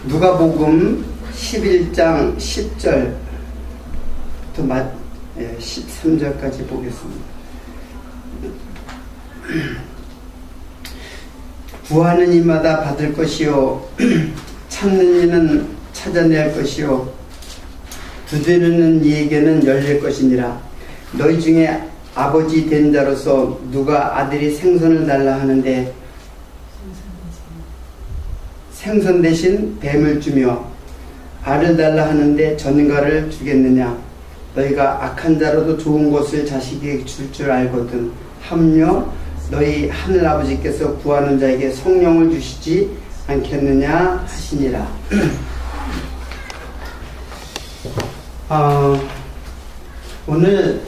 누가복음 11장 10절부터 13절까지 보겠습니다. 구하는 이마다 받을 것이요 찾는 이는 찾아낼 것이요 두드리는 이에게는 열릴 것이니라. 너희 중에 아버지 된 자로서 누가 아들이 생선을 달라 하는데 생선 대신 뱀을 주며 알을 달라 하는데 전갈을 주겠느냐. 너희가 악한 자로도 좋은 것을 자식에게 줄 줄 알거든. 함려 너희 하늘아버지께서 구하는 자에게 성령을 주시지 않겠느냐 하시니라. 오늘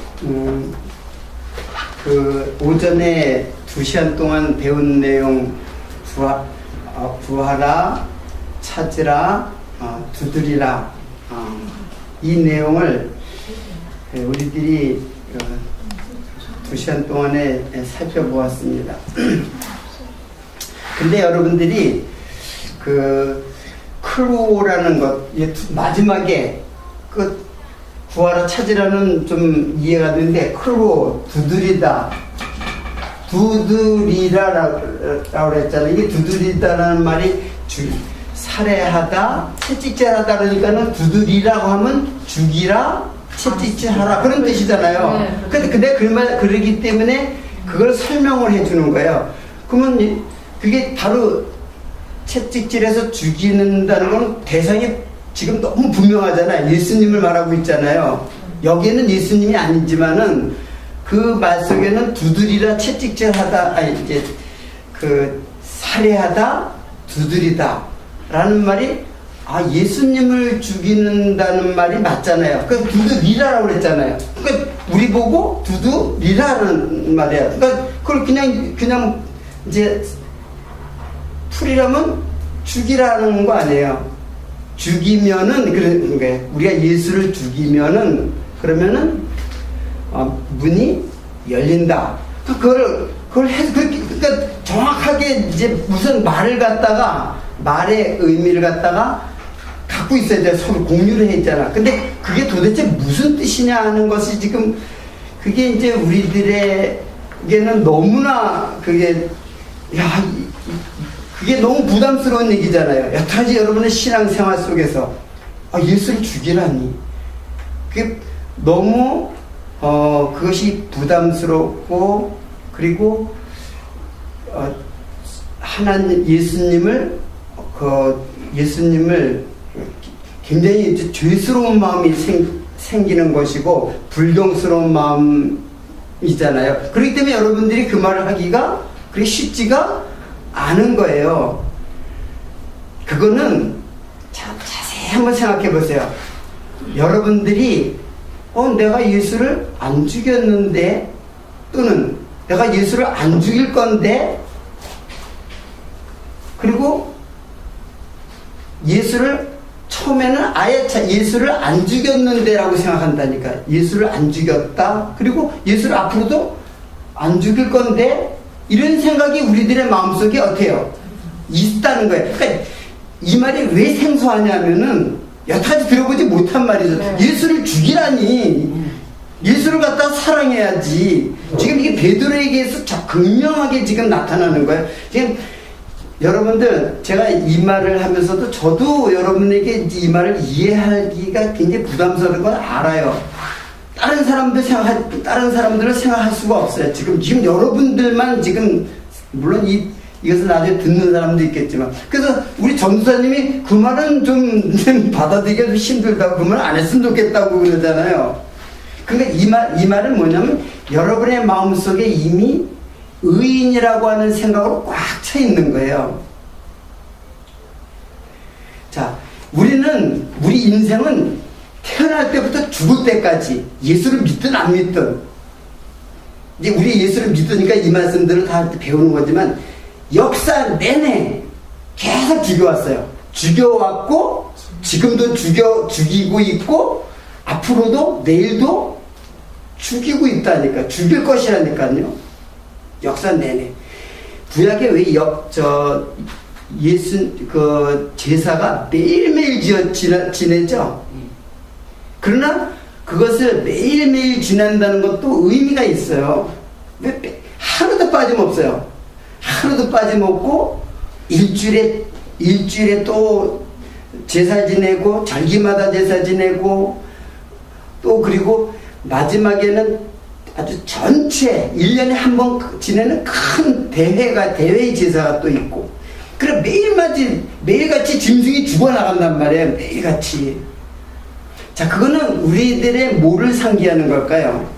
그 오전에 2시간 동안 배운 내용 구하라, 찾으라, 두드리라, 이 내용을 우리들이 2시간 동안에 살펴보았습니다. 근데 여러분들이 그 크루라는 것, 마지막에 그 구하라 찾으라는 좀 이해가 되는데, 크루, 두드리다, 두드리라라고 그랬잖아요. 이게 두드리다라는 말이 살해하다, 채찍질하다 그러니까는 두드리라고 하면 죽이라, 채찍질하라 그런 뜻이잖아요. 근데 그러기 때문에 그걸 설명을 해주는 거예요. 그러면 그게 바로 채찍질해서 죽이는다는 건 대상이 지금 너무 분명하잖아요. 예수님을 말하고 있잖아요. 여기에는 예수님이 아니지만은 그 말 속에는 두드리라, 채찍질하다, 살해하다, 두드리다 라는 말이 예수님을 죽이는다는 말이 맞잖아요. 그러니까 두드리라라고 그랬잖아요. 그러니까 우리 보고 두드리라는 말이에요. 그러니까 그걸 그냥 이제 풀이라면 죽이라는 거 아니에요. 죽이면은 그런 거예요. 우리가 예수를 죽이면은 그러면은 문이 열린다. 그걸 해서 그러니까 정확하게 이제 무슨 말을 갖다가 말의 의미를 갖다가 갖고 있어야 돼. 서로 공유를 했잖아. 근데 그게 도대체 무슨 뜻이냐 하는 것이 지금 그게 이제 우리들에게는 너무나 그게 너무 부담스러운 얘기잖아요. 여태까지 여러분의 신앙생활 속에서 예수를 죽이라니 그게 너무 그것이 부담스럽고 그리고 하나님 예수님을 굉장히 이제 죄스러운 마음이 생기는 것이고 불경스러운 마음이잖아요. 그렇기 때문에 여러분들이 그 말을 하기가 그리 쉽지가 않은 거예요. 그거는 자세히 한번 생각해 보세요. 여러분들이 내가 예수를 안 죽였는데, 또는 내가 예수를 안 죽일 건데, 그리고 예수를 처음에는 아예 예수를 안 죽였는데 라고 생각한다니까. 예수를 안 죽였다. 그리고 예수를 앞으로도 안 죽일 건데, 이런 생각이 우리들의 마음속에 어때요? 있다는 거예요. 그러니까 이 말이 왜 생소하냐면은 여태까지 들어보지 못한 말이죠. 예수를 죽이라니. 예수를 갖다 사랑해야지. 지금 이게 베드로에게서 극명하게 지금 나타나는 거예요. 지금 여러분들, 제가 이 말을 하면서도 저도 여러분에게 이 말을 이해하기가 굉장히 부담스러운 건 알아요. 다른 사람들을 생각할 수가 없어요. 지금 여러분들만 지금, 물론 이것을 나중에 듣는 사람도 있겠지만. 그래서 우리 전도사님이 그 말은 좀 받아들이기가 좀 힘들다고, 그 말 안 했으면 좋겠다고 그러잖아요. 그러니까 이 말은 뭐냐면, 여러분의 마음속에 이미 의인이라고 하는 생각으로 꽉 차 있는 거예요. 자, 우리 인생은 태어날 때부터 죽을 때까지 예수를 믿든 안 믿든, 이제 우리 예수를 믿으니까 이 말씀들을 다 배우는 거지만, 역사 내내 계속 죽여왔어요. 죽여왔고, 지금도 죽이고 있고, 앞으로도 내일도 죽이고 있다니까. 죽일 것이라니까요. 역사 내내. 구약에 왜 그 제사가 매일매일 지내죠. 그러나 그것을 매일매일 지낸다는 것도 의미가 있어요. 하루도 빠짐없어요. 하루도 빠짐없고 일주일에 또 제사 지내고 절기마다 제사 지내고 또 그리고 마지막에는 아주 전체 1년에 한 번 지내는 큰 대회 제사가 또 있고 그래 매일같이 짐승이 죽어나간단 말이에요. 매일같이. 자, 그거는 우리들의 뭐를 상기하는 걸까요?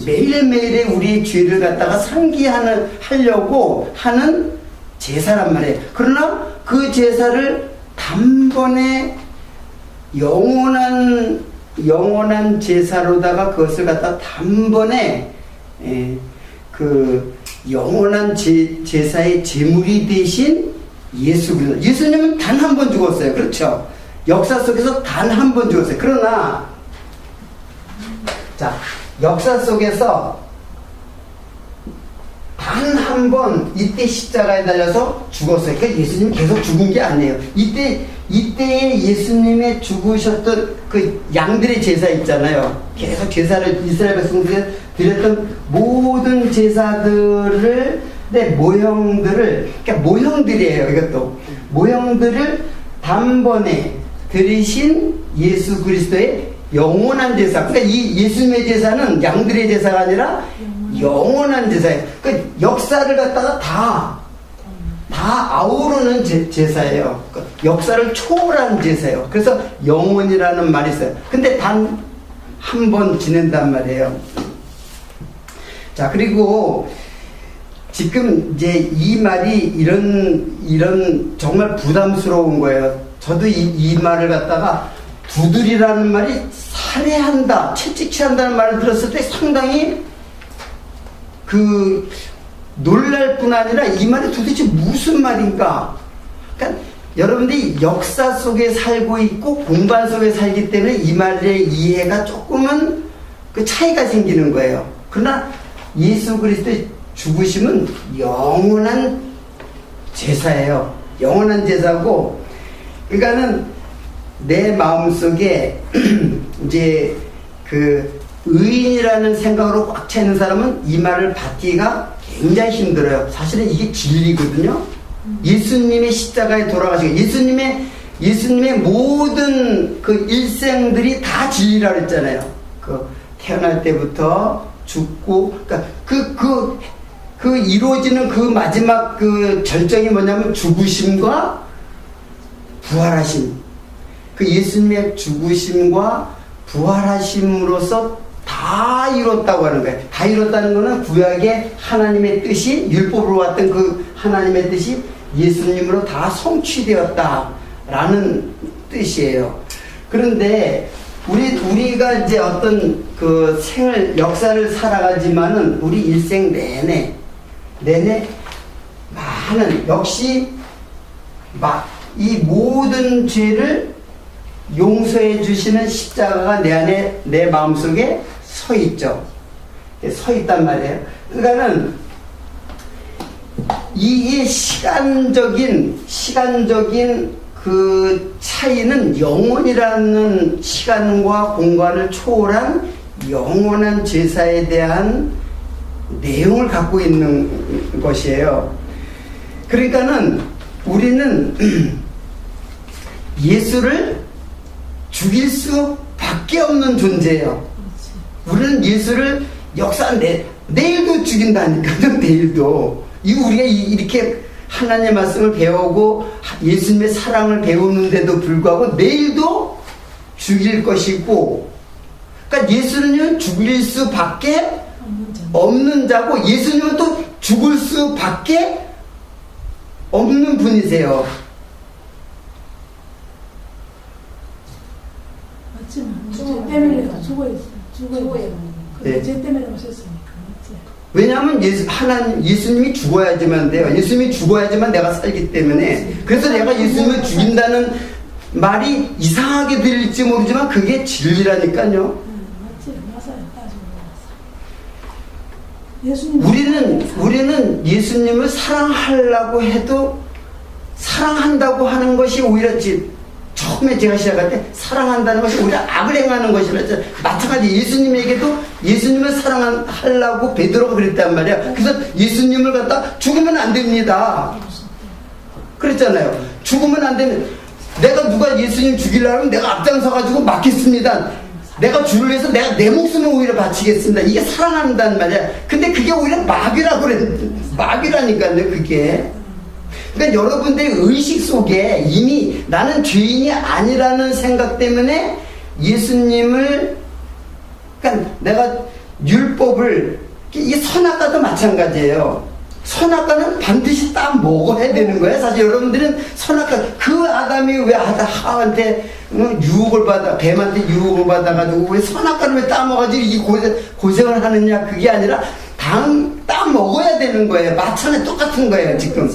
매일매일의 우리의 죄를 갖다가 상기하려고 하는 제사란 말이에요. 그러나 그 제사를 단번에 영원한 제사로다가 그것을 갖다 단번에 그 영원한 제사의 제물이 되신 예수 그리스도. 예수님은 단 한 번 죽었어요. 그렇죠? 역사 속에서 단 한 번 죽었어요. 그러나 자, 역사 속에서 단 한 번 이때 십자가에 달려서 죽었어요. 그러니까 예수님이 계속 죽은 게 아니에요. 이때에 예수님의 죽으셨던 그 양들의 제사 있잖아요. 계속 제사를 이스라엘 백성들이 드렸던 모든 제사들을 모형들을, 그러니까 모형들이에요. 이것도 모형들을 단번에 드리신 예수 그리스도의 영원한 제사. 그러니까 이 예수님의 제사는 양들의 제사가 아니라 영원한 제사예요. 그러니까 역사를 갖다가 다 아우르는 제사예요. 그러니까 역사를 초월한 제사예요. 그래서 영원이라는 말이 있어요. 근데 단 한 번 지낸단 말이에요. 자, 그리고 지금 이제 이 말이 이런 정말 부담스러운 거예요. 저도 이 말을 갖다가 두드리라는 말이 살해한다, 채찍 한다는 말을 들었을 때 상당히 놀랄 뿐 아니라 이 말이 도대체 무슨 말인가? 그러니까 여러분들이 역사 속에 살고 있고 공간 속에 살기 때문에 이 말의 이해가 조금은 그 차이가 생기는 거예요. 그러나 예수 그리스도의 죽으심은 영원한 제사예요. 영원한 제사고, 그러니까는 내 마음속에 이제 그 의인이라는 생각으로 꽉 차 있는 사람은 이 말을 받기가 굉장히 힘들어요. 사실은 이게 진리거든요. 예수님의 십자가에 돌아가시고 예수님의 모든 그 일생들이 다 진리라 그랬잖아요. 그 태어날 때부터 죽고, 그러니까 그 이루어지는 그 마지막 그 절정이 뭐냐면 죽으심과 부활하심. 그 예수님의 죽으심과 부활하심으로써 다 이뤘다고 하는 거예요. 다 이뤘다는 거는 구약의 하나님의 뜻이, 율법으로 왔던 그 하나님의 뜻이 예수님으로 다 성취되었다라는 뜻이에요. 그런데 우리가 이제 어떤 그 역사를 살아가지만은 우리 일생 내내 많은, 역시 이 모든 죄를 용서해 주시는 십자가가 내 안에, 내 마음속에 서 있죠. 서 있단 말이에요. 그러니까는 이게 시간적인 그 차이는 영원이라는 시간과 공간을 초월한 영원한 제사에 대한 내용을 갖고 있는 것이에요. 그러니까는 우리는 예수를 죽일 수밖에 없는 존재예요. 우리는 예수를 내일도 죽인다니까요. 내일도. 우리가 이렇게 하나님의 말씀을 배우고 예수님의 사랑을 배우는데도 불구하고 내일도 죽일 것이고, 그러니까 예수님은 죽일 수밖에 없는 자고 예수님은 또 죽을 수밖에 없는 분이세요. 죄 때문에 죽어요. 네. 죄 때문에 오셨으니까. 왜냐하면 예수님이 죽어야지만 돼요. 예수님이 죽어야지만 내가 살기 때문에. 그래서 내가 예수님을 죽인다는 말이 이상하게 들릴지 모르지만 그게 진리라니까요. 맞아요. 우리는 예수님을 사랑하려고 해도 사랑한다고 하는 것이 오히려 처음에 제가 시작할 때 사랑한다는 것이 오히려 악을 행하는 것이라 했잖아요. 마찬가지 예수님에게도 예수님을 사랑하려고 베드로가 그랬단 말이야. 그래서 예수님을 갖다 죽으면 안 됩니다. 그랬잖아요. 죽으면 안 되면 내가 누가 예수님 죽이려면 내가 앞장서가지고 막겠습니다. 내가 주를 위해서 내가 내 목숨을 오히려 바치겠습니다. 이게 사랑한다는 말이야. 근데 그게 오히려 마귀라고 그래. 마귀라니까요, 그게. 그러니까 여러분들의 의식 속에 이미 나는 죄인이 아니라는 생각 때문에 예수님을, 그러니까 내가 율법을, 이 선악과도 마찬가지예요. 선악과는 반드시 딱 먹어야 되는 거예요. 사실 여러분들은 선악과, 그 아담이 왜 하와한테 유혹을 받아, 뱀한테 유혹을 받아가지고 왜 선악과를 왜 따먹어가지고 이 고생을 하느냐, 그게 아니라 따 먹어야 되는 거예요. 마찬가지 똑같은 거예요, 지금.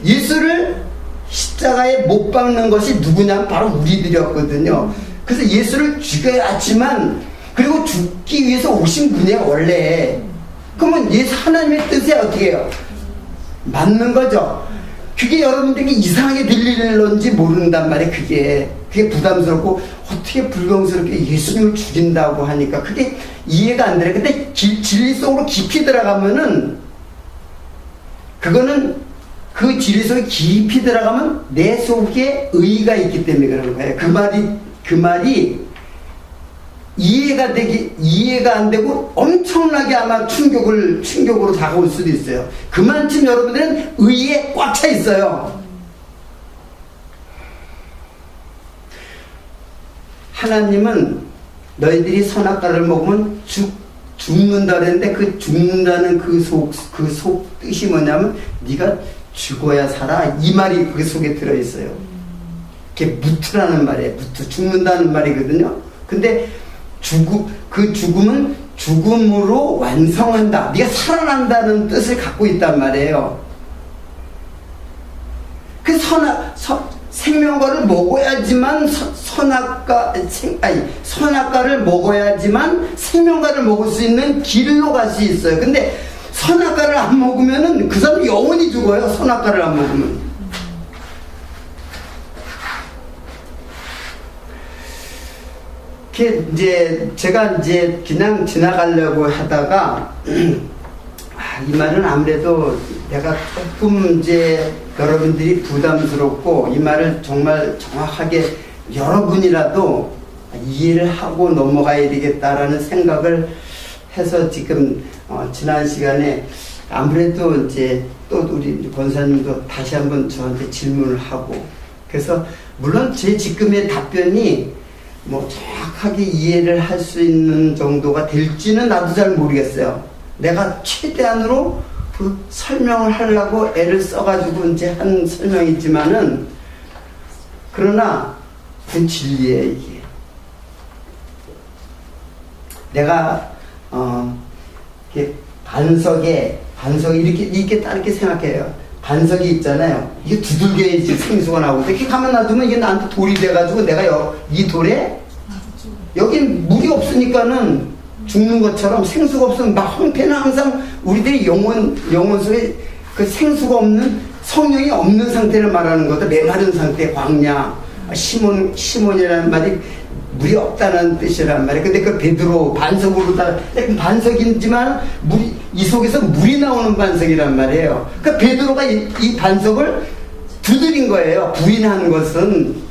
예수를 십자가에 못 박는 것이 누구냐? 바로 우리들이었거든요. 그래서 예수를 죽여야지만, 그리고 죽기 위해서 오신 분이에요, 원래. 그러면 예수 하나님의 뜻에 어떻게 해요? 맞는 거죠. 그게 여러분들에게 이상하게 들리는지 모른단 말이에요. 그게 부담스럽고 어떻게 불경스럽게 예수님을 죽인다고 하니까 그게 이해가 안 돼요. 근데 진리 속으로 깊이 들어가면은, 그거는 그 진리 속에 깊이 들어가면 내 속에 의의가 있기 때문에 그런 거예요. 그 말이 이해가 안 되고 엄청나게 아마 충격으로 다가올 수도 있어요. 그만큼 여러분들은 의에 꽉 차 있어요. 하나님은 너희들이 선악과를 먹으면 죽는다 그랬는데, 그 죽는다는 그 속 뜻이 뭐냐면 네가 죽어야 살아, 이 말이 그 속에 들어있어요. 그게 무트라는 말이에요. 무트, 죽는다는 말이거든요. 근데 그 죽음은 죽음으로 완성한다, 네가 살아난다는 뜻을 갖고 있단 말이에요. 그 생명과를 먹어야지만 선악과를 먹어야지만 생명과를 먹을 수 있는 길로 갈 수 있어요. 근데 선악과를 안 먹으면은 그 사람 영원히 죽어요. 선악과를 안 먹으면. 제가 그냥 지나가려고 하다가 이 말은 아무래도 내가 조금 여러분들이 부담스럽고, 이 말을 정말 정확하게 여러분이라도 이해를 하고 넘어가야 되겠다라는 생각을 해서 지금 지난 시간에 아무래도 또 우리 권사님도 다시 한번 저한테 질문을 하고, 그래서 물론 제 지금의 답변이 정확하게 이해를 할 수 있는 정도가 될지는 나도 잘 모르겠어요. 내가 최대한으로 그 설명을 하려고 애를 써가지고 한 설명이지만은, 그러나 그건 진리예요, 이게. 내가 반석이 이렇게 딱 생각해요. 반석이 있잖아요. 이게 두들겨야지 생수가 나오고, 이렇게 가만 놔두면 이게 나한테 돌이 돼가지고 내가 이 돌에, 여기 물이 없으니까는 죽는 것처럼, 생수가 없으면 막 형태는 항상 우리들이 영혼 속에 그 생수가 없는, 성령이 없는 상태를 말하는 거다. 메마른 상태, 광야. 시몬이라는 말이 물이 없다는 뜻이란 말이에요. 근데 그 베드로 반석으로다가, 반석이지만 이 속에서 물이 나오는 반석이란 말이에요. 그러니까 베드로가 이 반석을 두드린 거예요. 부인한 것은.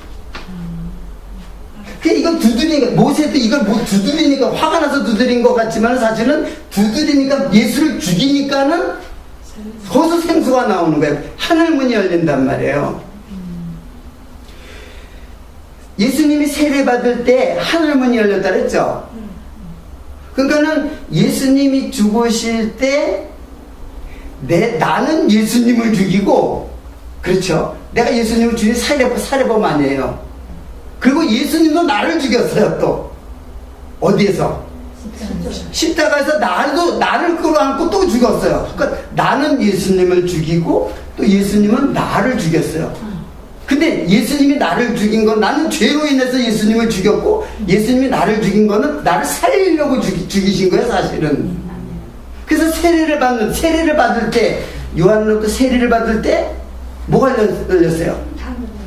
이걸 두드리니까, 모세도 이걸 두드리니까 화가 나서 두드린 것 같지만, 사실은 두드리니까 예수를 죽이니까는 거기서 생수가 나오는 거예요. 하늘문이 열린단 말이에요. 예수님이 세례받을 때 하늘문이 열렸다 그랬죠? 그러니까는 예수님이 죽으실 때 나는 예수님을 죽이고, 그렇죠? 내가 예수님을 죽인 살해범 아니에요. 그리고 예수님도 나를 죽였어요. 또 어디에서? 십자가에서 나를 끌어안고 또 죽였어요. 그러니까 나는 예수님을 죽이고 또 예수님은 나를 죽였어요. 근데 예수님이 나를 죽인 건, 나는 죄로 인해서 예수님을 죽였고, 예수님이 나를 죽인 거는 나를 살리려고 죽이신 거예요, 사실은. 그래서 세례를 받을 때, 요한으로부터 세례를 받을 때 뭐가 열렸어요?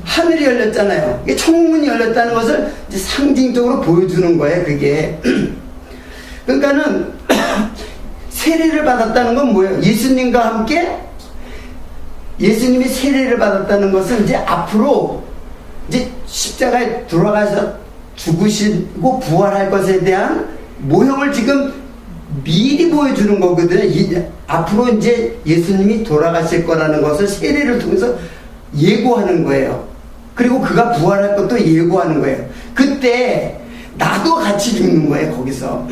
하늘이 열렸잖아요. 이게 천국문이 열렸다는 것을 이제 상징적으로 보여주는 거예요, 그게. 그러니까는 세례를 받았다는 건 뭐예요? 예수님과 함께 예수님이 세례를 받았다는 것은 이제 앞으로 이제 십자가에 돌아가서 죽으시고 부활할 것에 대한 모형을 지금 미리 보여주는 거거든요. 앞으로 이제 예수님이 돌아가실 거라는 것을 세례를 통해서 예고하는 거예요. 그리고 그가 부활할 것도 예고하는 거예요. 그때 나도 같이 죽는 거예요, 거기서.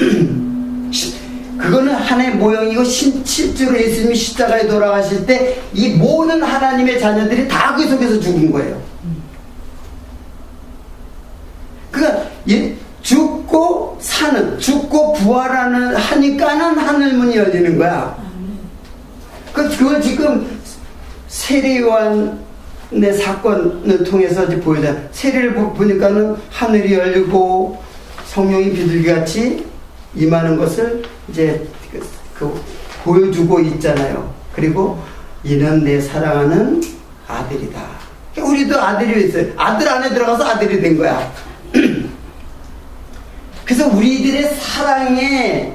그거는 하나의 모형이고 실제로 예수님이 십자가에 돌아가실 때 이 모든 하나님의 자녀들이 다 그 속에서 죽은 거예요. 그러니까 죽고 사는, 죽고 부활하는 하니까는 하늘문이 열리는 거야. 그걸 지금 세례요한의 사건을 통해서 이제 보여줘. 세례를 보니까는 하늘이 열리고 성령이 비둘기같이 임하는 것을 이제 보여주고 있잖아요. 그리고 이는 내 사랑하는 아들이다. 우리도 아들이 있어요. 아들 안에 들어가서 아들이 된 거야. 그래서 우리들의 사랑의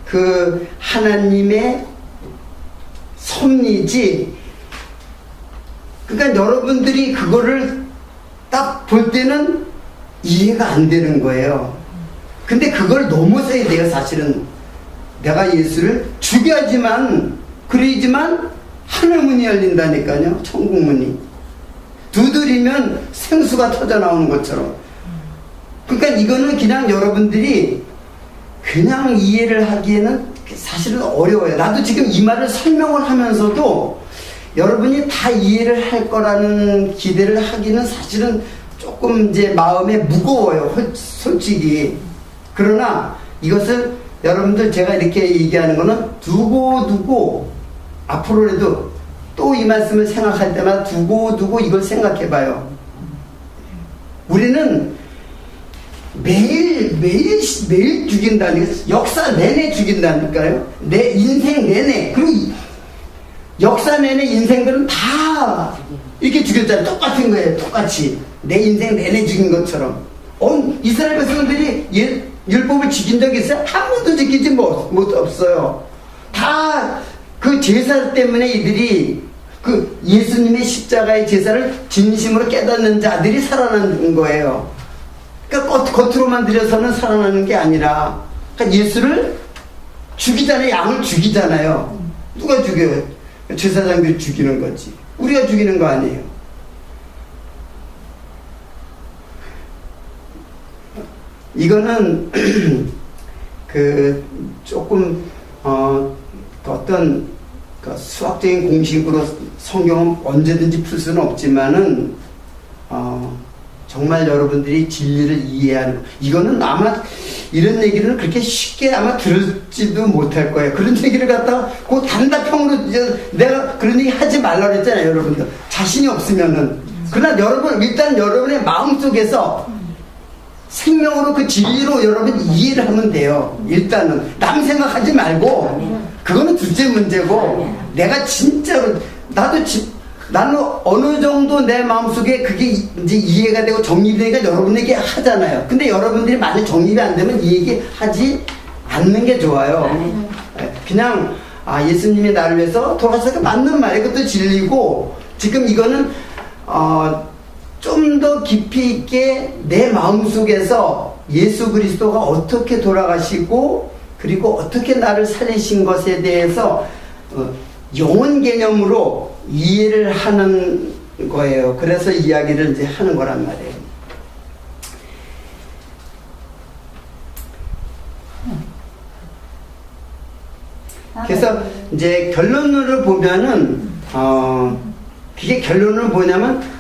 그 하나님의 섭리지. 그러니까 여러분들이 그거를 딱 볼 때는 이해가 안 되는 거예요. 근데 그걸 넘어서야 돼요, 사실은. 내가 예수를 죽여야지만, 그래야지만 하늘문이 열린다니까요, 천국문이. 두드리면 생수가 터져 나오는 것처럼. 그러니까 이거는 그냥 여러분들이 그냥 이해를 하기에는 사실은 어려워요. 나도 지금 이 말을 설명을 하면서도 여러분이 다 이해를 할 거라는 기대를 하기는 사실은 조금 이제 마음에 무거워요, 솔직히. 그러나 이것을 여러분들 제가 이렇게 얘기하는 거는 두고 앞으로라도 또 이 말씀을 생각할 때마다 두고 이걸 생각해 봐요. 우리는 매일 죽인다니까. 역사 내내 죽인다니까요. 내 인생 내내. 그리고 역사 내내 인생들은 다 이렇게 죽였잖아요. 똑같은 거예요. 똑같이. 내 인생 내내 죽인 것처럼. 이스라엘 백성들이 율법을 지킨 적이 있어요? 한 번도 지키지 없어요. 다 그 제사 때문에 이들이 그 예수님의 십자가의 제사를 진심으로 깨닫는 자들이 살아나는 거예요. 그러니까 겉으로만 들여서는 살아나는 게 아니라, 그러니까 예수를 죽이잖아요. 양을 죽이잖아요. 누가 죽여요? 제사장들이 죽이는 거지. 우리가 죽이는 거 아니에요. 이거는 조금 어떤 수학적인 공식으로 성경은 언제든지 풀 수는 없지만은 정말 여러분들이 진리를 이해하는, 이거는 아마 이런 얘기를 그렇게 쉽게 아마 들을지도 못할 거예요. 그런 얘기를 갖다가 그 단답형으로 내가 그런 얘기 하지 말라고 했잖아요, 여러분들. 자신이 없으면은. 그러나 일단 여러분의 마음속에서 생명으로 그 진리로 여러분 이해를 하면 돼요. 일단은 남 생각하지 말고, 그거는 둘째 문제고, 내가 진짜로 나는 어느 정도 내 마음속에 그게 이제 이해가 되고 정립이 되니까 여러분에게 하잖아요. 근데 여러분들이 만약 정립이 안 되면 이 얘기 하지 않는 게 좋아요. 그냥 예수님이 나를 위해서 돌아가셔서 맞는 말이에요. 그것도 진리고, 지금 이거는 좀 더 깊이 있게 내 마음속에서 예수 그리스도가 어떻게 돌아가시고 그리고 어떻게 나를 살리신 것에 대해서 영혼 개념으로 이해를 하는 거예요. 그래서 이야기를 이제 하는 거란 말이에요. 그래서 이제 결론으로 보면은 그게 결론은 뭐냐면,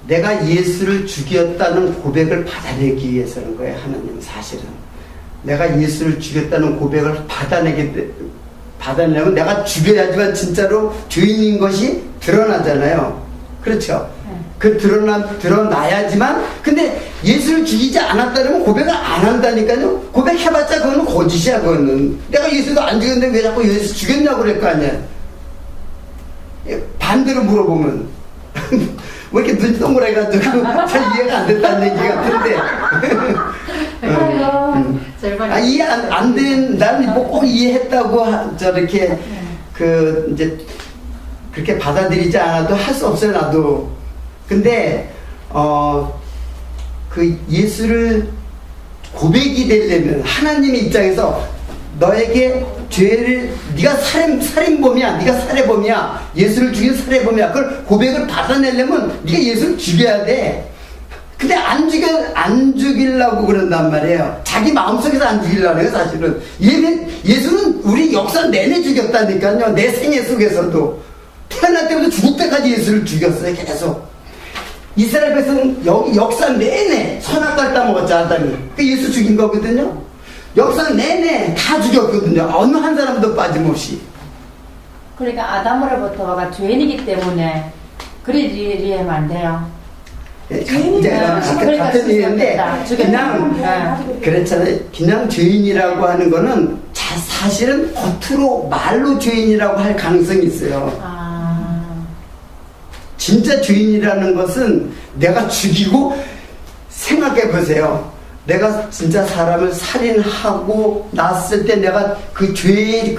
내가 예수를 죽였다는 고백을 받아내기 위해서는 거예요. 하나님은 사실은 내가 예수를 죽였다는 고백을 받아내려면 내가 죽여야지만 진짜로 죄인인 것이 드러나잖아요. 그렇죠? 드러나야지만. 근데 예수를 죽이지 않았다면 고백을 안 한다니까요. 고백해봤자 그거는 거짓이야. 그거는 내가 예수도 안 죽였는데 왜 자꾸 예수 죽였냐고 그럴 거 아니야. 반대로 물어보면 왜 이렇게 눈이 동그래가지고 잘 이해가 안 됐다는 얘기 같은데. 이해 안 된, 나는 뭐 꼭 이해했다고 저렇게 이제 그렇게 받아들이지 않아도 할 수 없어요, 나도. 근데, 그 예수를 고백이 되려면 하나님의 입장에서 너에게 죄를 네가 살인범이야, 네가 살해범이야, 예수를 죽인 살해범이야, 그걸 고백을 받아내려면 네가 예수를 죽여야 돼. 근데 안 죽이려고 그런단 말이에요. 자기 마음속에서 안 죽이려고 해요, 사실은. 예수는 우리 역사 내내 죽였다니까요. 내 생애 속에서도 태어날 때부터 죽을 때까지 예수를 죽였어요, 계속. 이스라엘 백성은 역사 내내 선악과를 따먹었죠, 아담이. 그 예수 죽인 거거든요. 역사 내내 다 죽였거든요. 어느 한 사람도 빠짐없이. 그러니까 아담으로부터가 죄인이기 때문에 그리 이해하면 안 돼요. 이제 같은 얘기인데 그냥 그렇잖아요. 그냥 죄인이라고 하는 거는 사실은 겉으로 말로 죄인이라고 할 가능성이 있어요. 진짜 죄인이라는 것은 내가 죽이고, 생각해 보세요. 내가 진짜 사람을 살인하고 났을 때 내가 그 죄의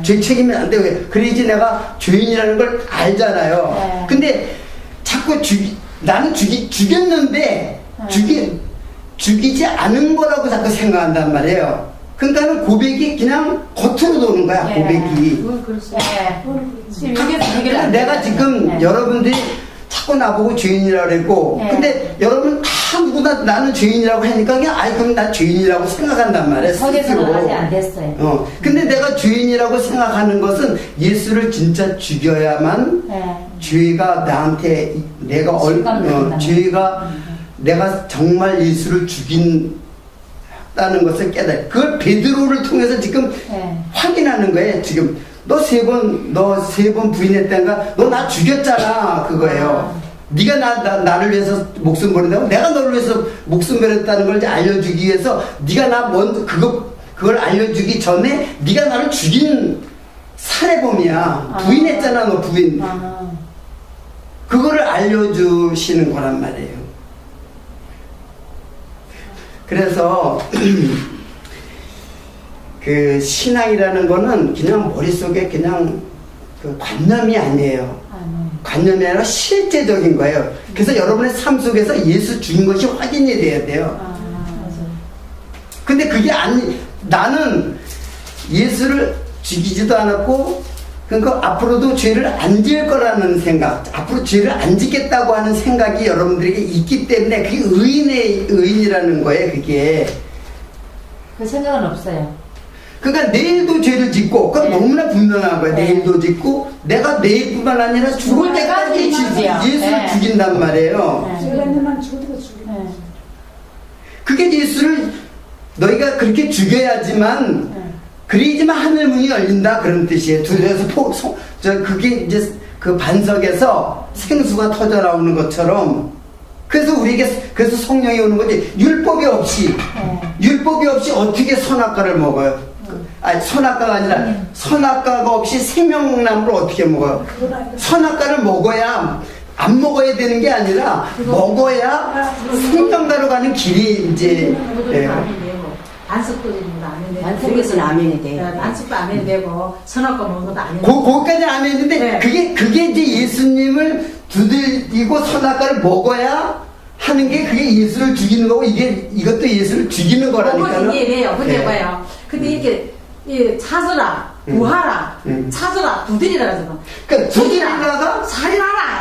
죄책이면 안 되고, 그래야지 내가 죄인이라는 걸 알잖아요. 근데 자꾸 나는 죽였는데 죽이지 않은 거라고 자꾸 생각한단 말이에요. 그러니까는 고백이 그냥 겉으로 도는 거야, 고백이. 내가 지금 여러분들이 자꾸 나보고 죄인이라고 그랬고, 근데 여러분 다 누구나 나는 죄인이라고 하니까 그냥 그럼 난 죄인이라고 생각한단 말이에요. 속에서는 아직 안 됐어요. 근데 내가 죄인이라고 생각하는 것은 예수를 진짜 죽여야만 죄가 나한테 내가 정말 예수를 죽인다는 것을 깨달아. 그걸 베드로를 통해서 지금 확인하는 거예요. 지금 너 세 번 부인했다니까 너 나 죽였잖아, 그거예요. 네가 나를 위해서 목숨 버린다고? 내가 너를 위해서 목숨 버렸다는 걸 이제 알려주기 위해서 네가 나 먼저 그걸 알려주기 전에 네가 나를 죽인 살해범이야. 부인했잖아, 너 부인. 그거를 알려주시는 거란 말이에요. 그래서 그 신앙이라는 거는 그냥 머릿속에 그냥 그 관념이 아니에요. 관념이 아니라 실제적인 거예요. 그래서 여러분의 삶 속에서 예수 죽인 것이 확인이 돼야 돼요. 근데 그게 나는 예수를 죽이지도 않았고, 그러니까 앞으로도 죄를 안 지을 거라는 생각, 앞으로 죄를 안 짓겠다고 하는 생각이 여러분들에게 있기 때문에 그게 의인이라는 거예요, 그게. 그 생각은 없어요. 그러니까 내일도 죄를 짓고, 그건 너무나 분명한 거예요. 내일도 짓고, 내가 내일뿐만 아니라 죽을 때까지 예수를 죽인단 말이에요. 그게 예수를 너희가 그렇게 죽여야지만, 그래야지만 하늘 문이 열린다, 그런 뜻이에요. 그래서 그게 이제 그 반석에서 생수가 터져 나오는 것처럼, 그래서 그래서 성령이 오는 거지. 율법이 없이 어떻게 선악과를 먹어요? 아니, 선악과가 아니라 선악과가 없이 생명나무를 어떻게 먹어요? 선악과를 먹어야, 안 먹어야 되는 게 아니라 먹어야 생명가로 가는 길이 이제 안식도입니다. 아멘이 안식도는 아멘이 돼. 안식도 아멘이 되고 선악과 먹는 것도 아멘이 돼. 거기까지 아멘인데 그게 이제 예수님을 두들기고 선악과를 먹어야 하는 게 그게 예수를 죽이는 거고, 이것도 예수를 죽이는 거라니까요. 그건 이해해요. 근데 봐요. 근데 이렇게 찾으라, 구하라, 찾으라, 두드리라 하잖아. 그러니까 두드리라가 살인하라,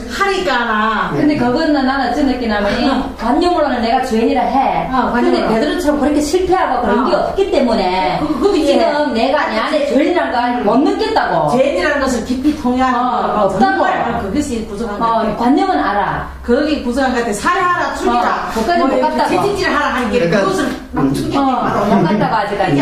하니까나. 근데 그거는 나는 어떤 느끼냐면 관념으로는 내가 죄인이라 해. 근데 베드로처럼 그렇게 실패하고 그런 게 없기 때문에 지금 내가 내 안에 죄인이라는 걸 못 느꼈다고. 죄인이라는 것을 깊이 통해하는 없다고. 그것이 부족한 것 같아. 관념은 알아. 거기 부족한 것 같아. 살해하라, 죽이라. 그것까지 못 갔다고. 채찍질 하라 하는 게 그것을 막 죽이게 못 갔다고 아직까지.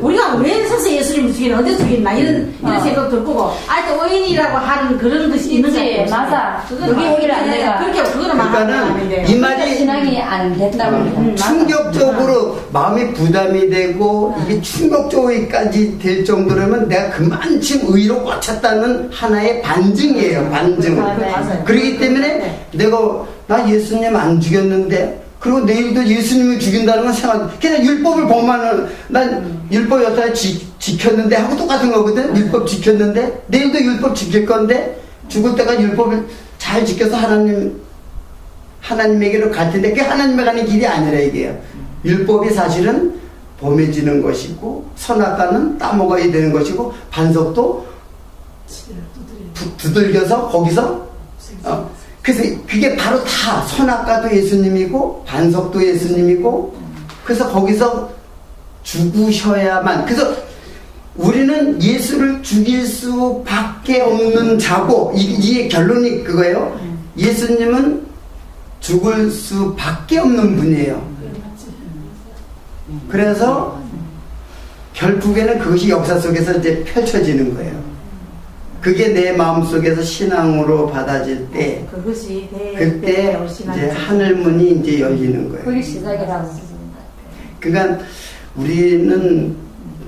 우리가 왜 서서 예수님을 죽이나, 언제 죽였나, 이런 생각 들 거고, 또 의인이라고 하는 그런 것이 있는 거 그렇지, 맞아. 여기 오기를 안 내가. 그렇게 그거는 말하면 안 그러니까는 돼요. 이 말이 신앙이 안 됐다고 합니다. 충격적으로 마음이 부담이 되고 이게 충격적으로까지 될 정도라면 내가 그만큼 의로 꽂혔다는 하나의 반증이에요. 반증. 맞아요. 그렇기 때문에 네. 내가 나 예수님 안 죽였는데 그리고 내일도 예수님을 죽인다는 건 생각. 그냥 율법을 범하는 난 율법 여태 지켰는데 하고 똑같은 거거든. 율법 지켰는데 내일도 율법 지킬 건데 죽을 때가 율법을 잘 지켜서 하나님에게로 갈 텐데 그게 하나님에 가는 길이 아니라 이게요. 율법이 사실은 범해지는 것이고 선악과는 따먹어야 되는 것이고 반석도 두들겨서 거기서 그래서 그게 바로 다 선악과도 예수님이고 반석도 예수님이고 그래서 거기서 죽으셔야만 그래서 우리는 예수를 죽일 수밖에 없는 자고 이 결론이 그거예요. 예수님은 죽을 수밖에 없는 분이에요. 그래서 결국에는 그것이 역사 속에서 이제 펼쳐지는 거예요. 그게 내 마음속에서 신앙으로 받아질 때 그것이 그때 이제 하늘문이 이제 열리는 거예요. 그게 시작이라고. 그러니까 우리는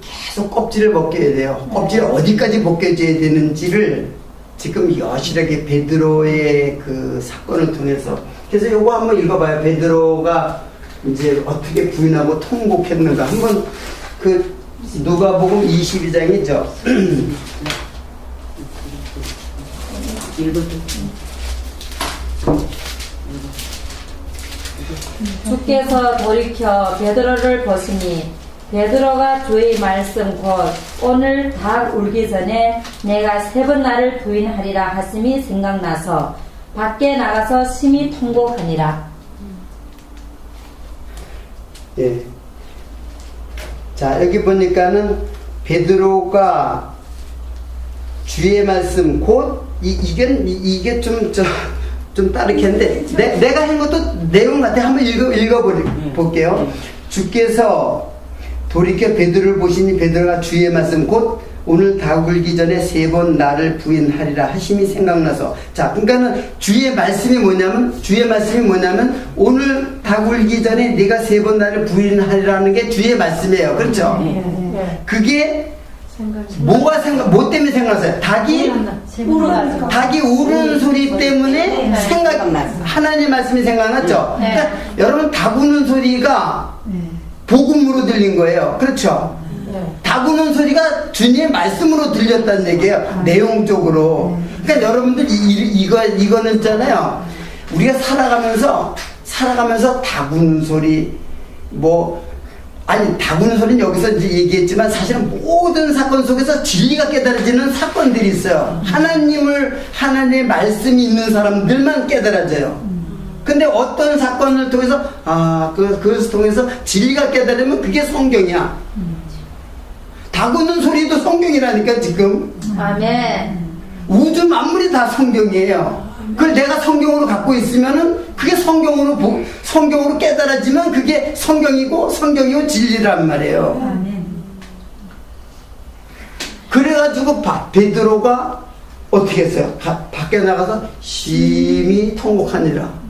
계속 껍질을 벗겨야 돼요. 껍질을 어디까지 벗겨져야 되는지를 지금 여실하게 베드로의 그 사건을 통해서 그래서 요거 한번 읽어봐요. 베드로가 이제 어떻게 부인하고 통곡했는가 한번 그 누가복음 22장이죠. 주께서 돌이켜 베드로를 보시니 베드로가 주의 말씀 곧 오늘 닭 울기 전에 내가 3번 나를 부인하리라 하심이 생각나서 밖에 나가서 심히 통곡하니라. 예. 자 여기 보니까는 베드로가 주의 말씀 곧 이게 좀 다르겠는데 내가 한 것도 내용 같아. 한번 읽어볼게요. 주께서 돌이켜 베드로를 보시니 베드로가 주의 말씀 곧 오늘 닭 울기 전에 3번 나를 부인하리라 하심이 생각나서 자 그러니까는 주의 말씀이 뭐냐면 오늘 닭 울기 전에 네가 3번 나를 부인하리라는 게 주의 말씀이에요. 그렇죠? 그게 뭐 때문에 생각났어요? 닭이 우는 소리 때문에 하나님의 말씀이 생각났죠? 그러니까 여러분 닭 우는 소리가 복음으로 들린 거예요. 그렇죠? 닭 우는 소리가 주님의 말씀으로 들렸다는 얘기예요. 내용적으로. 그러니까 여러분들 이거는 있잖아요. 우리가 살아가면서 닭 우는 소리 닭 우는 소리는 여기서 이제 얘기했지만 사실은 모든 사건 속에서 진리가 깨달아지는 사건들이 있어요. 하나님의 말씀이 있는 사람들만 깨달아져요. 근데 어떤 사건을 통해서 그것을 통해서 진리가 깨달으면 그게 성경이야. 닭 우는 소리도 성경이라니까 지금. 아멘. 우주 만물이 다 성경이에요. 그걸 내가 성경으로 갖고 있으면은 그게 성경으로 깨달아지면 그게 성경이고 진리란 말이에요. 그래가지고 베드로가 어떻게 했어요? 밖에 나가서 심히 통곡하니라.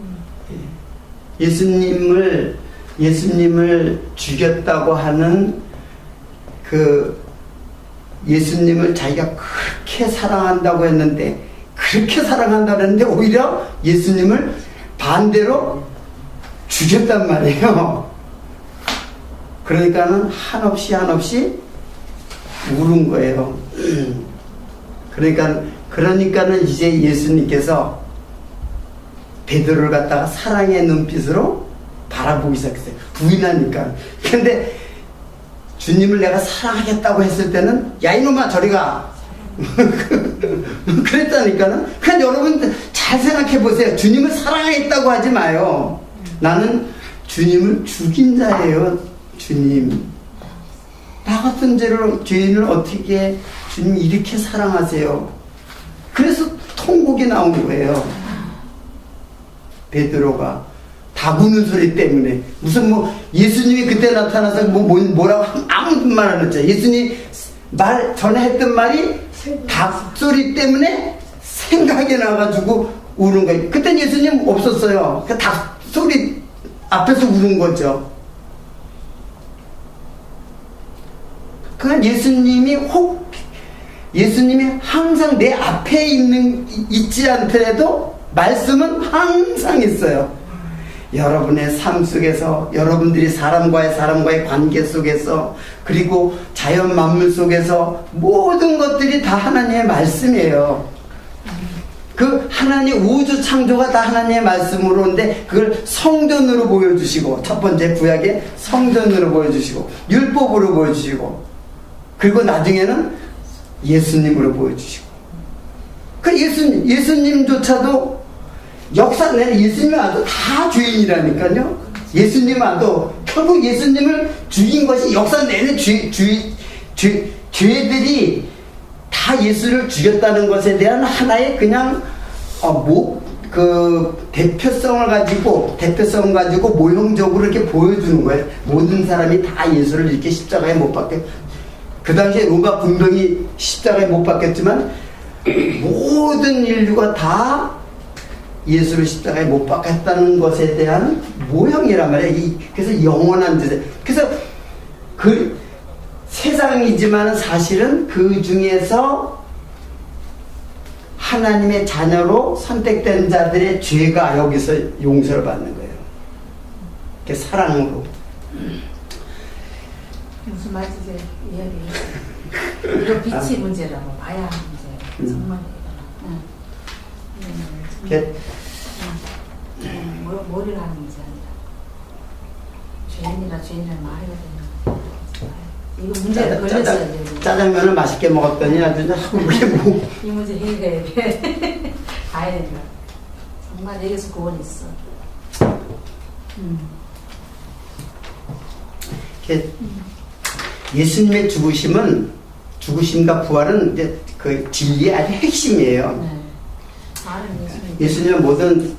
예수님을 죽였다고 하는 예수님을 자기가 그렇게 사랑한다고 했는데 오히려 예수님을 반대로 죽였단 말이에요. 그러니까는 한없이 울은 거예요. 그러니까는 이제 예수님께서 베드로를 갖다가 사랑의 눈빛으로 바라보기 시작했어요. 부인하니까. 근데 주님을 내가 사랑하겠다고 했을 때는 야 이놈아 저리 가. 그랬다니까는. 그냥 여러분 잘 생각해 보세요. 주님을 사랑하겠다고 하지 마요. 나는 주님을 죽인 자예요. 주님. 나 같은 죄인을 어떻게 주님이 이렇게 사랑하세요. 그래서 통곡이 나온 거예요. 베드로가 닭 우는 소리 때문에 무슨 예수님이 그때 나타나서 뭐라고 아무 말 안 했죠. 예수님이 전에 했던 말이 닭 소리 때문에 생각이 나가지고 우는 거예요. 그땐 예수님 없었어요. 그 닭 소리 앞에서 우는 거죠. 그러니까 예수님이 항상 내 앞에 있지 않더라도 말씀은 항상 있어요. 여러분의 삶 속에서, 여러분들이 사람과의 관계 속에서, 그리고 자연 만물 속에서 모든 것들이 다 하나님의 말씀이에요. 그 하나님 우주 창조가 다 하나님의 말씀으로인데 그걸 성전으로 보여주시고, 첫 번째 구약에 성전으로 보여주시고, 율법으로 보여주시고, 그리고 나중에는 예수님으로 보여주시고. 그 예수님조차도 역사 내는 예수님이 와도 다 죄인이라니까요. 예수님 와도 결국 예수님을 죽인 것이 역사 내는 죄들이 다 예수를 죽였다는 것에 대한 하나의 그냥 대표성을 가지고 모형적으로 이렇게 보여주는 거예요. 모든 사람이 다 예수를 이렇게 십자가에 못 박게. 그 당시에 로마 군병이 십자가에 못 박혔지만 모든 인류가 다 예수를 십자가에 못 박았다는 것에 대한 모형이란 말이에요. 그래서 영원한 뜻에. 그래서 그 세상이지만 사실은 그 중에서 하나님의 자녀로 선택된 자들의 죄가 여기서 용서를 받는 거예요. 그 사랑으로. 무슨 말인지 이야기해. 이거 빛이 문제라고 봐야 하는 문제. 정말 머리를 하는 문제 아니라 죄인이라 말해야 되는. 이거 문제가 걸렸어요. 짜장면을 맛있게 먹었더니 아주 그게 뭐. 이 문제 해결해야 돼. 봐야 된다. 정말 내게서 구원이 있어. 예수님의 죽으심과 부활은 이제 그 진리의 아주 핵심이에요. 네. 예수님의 모든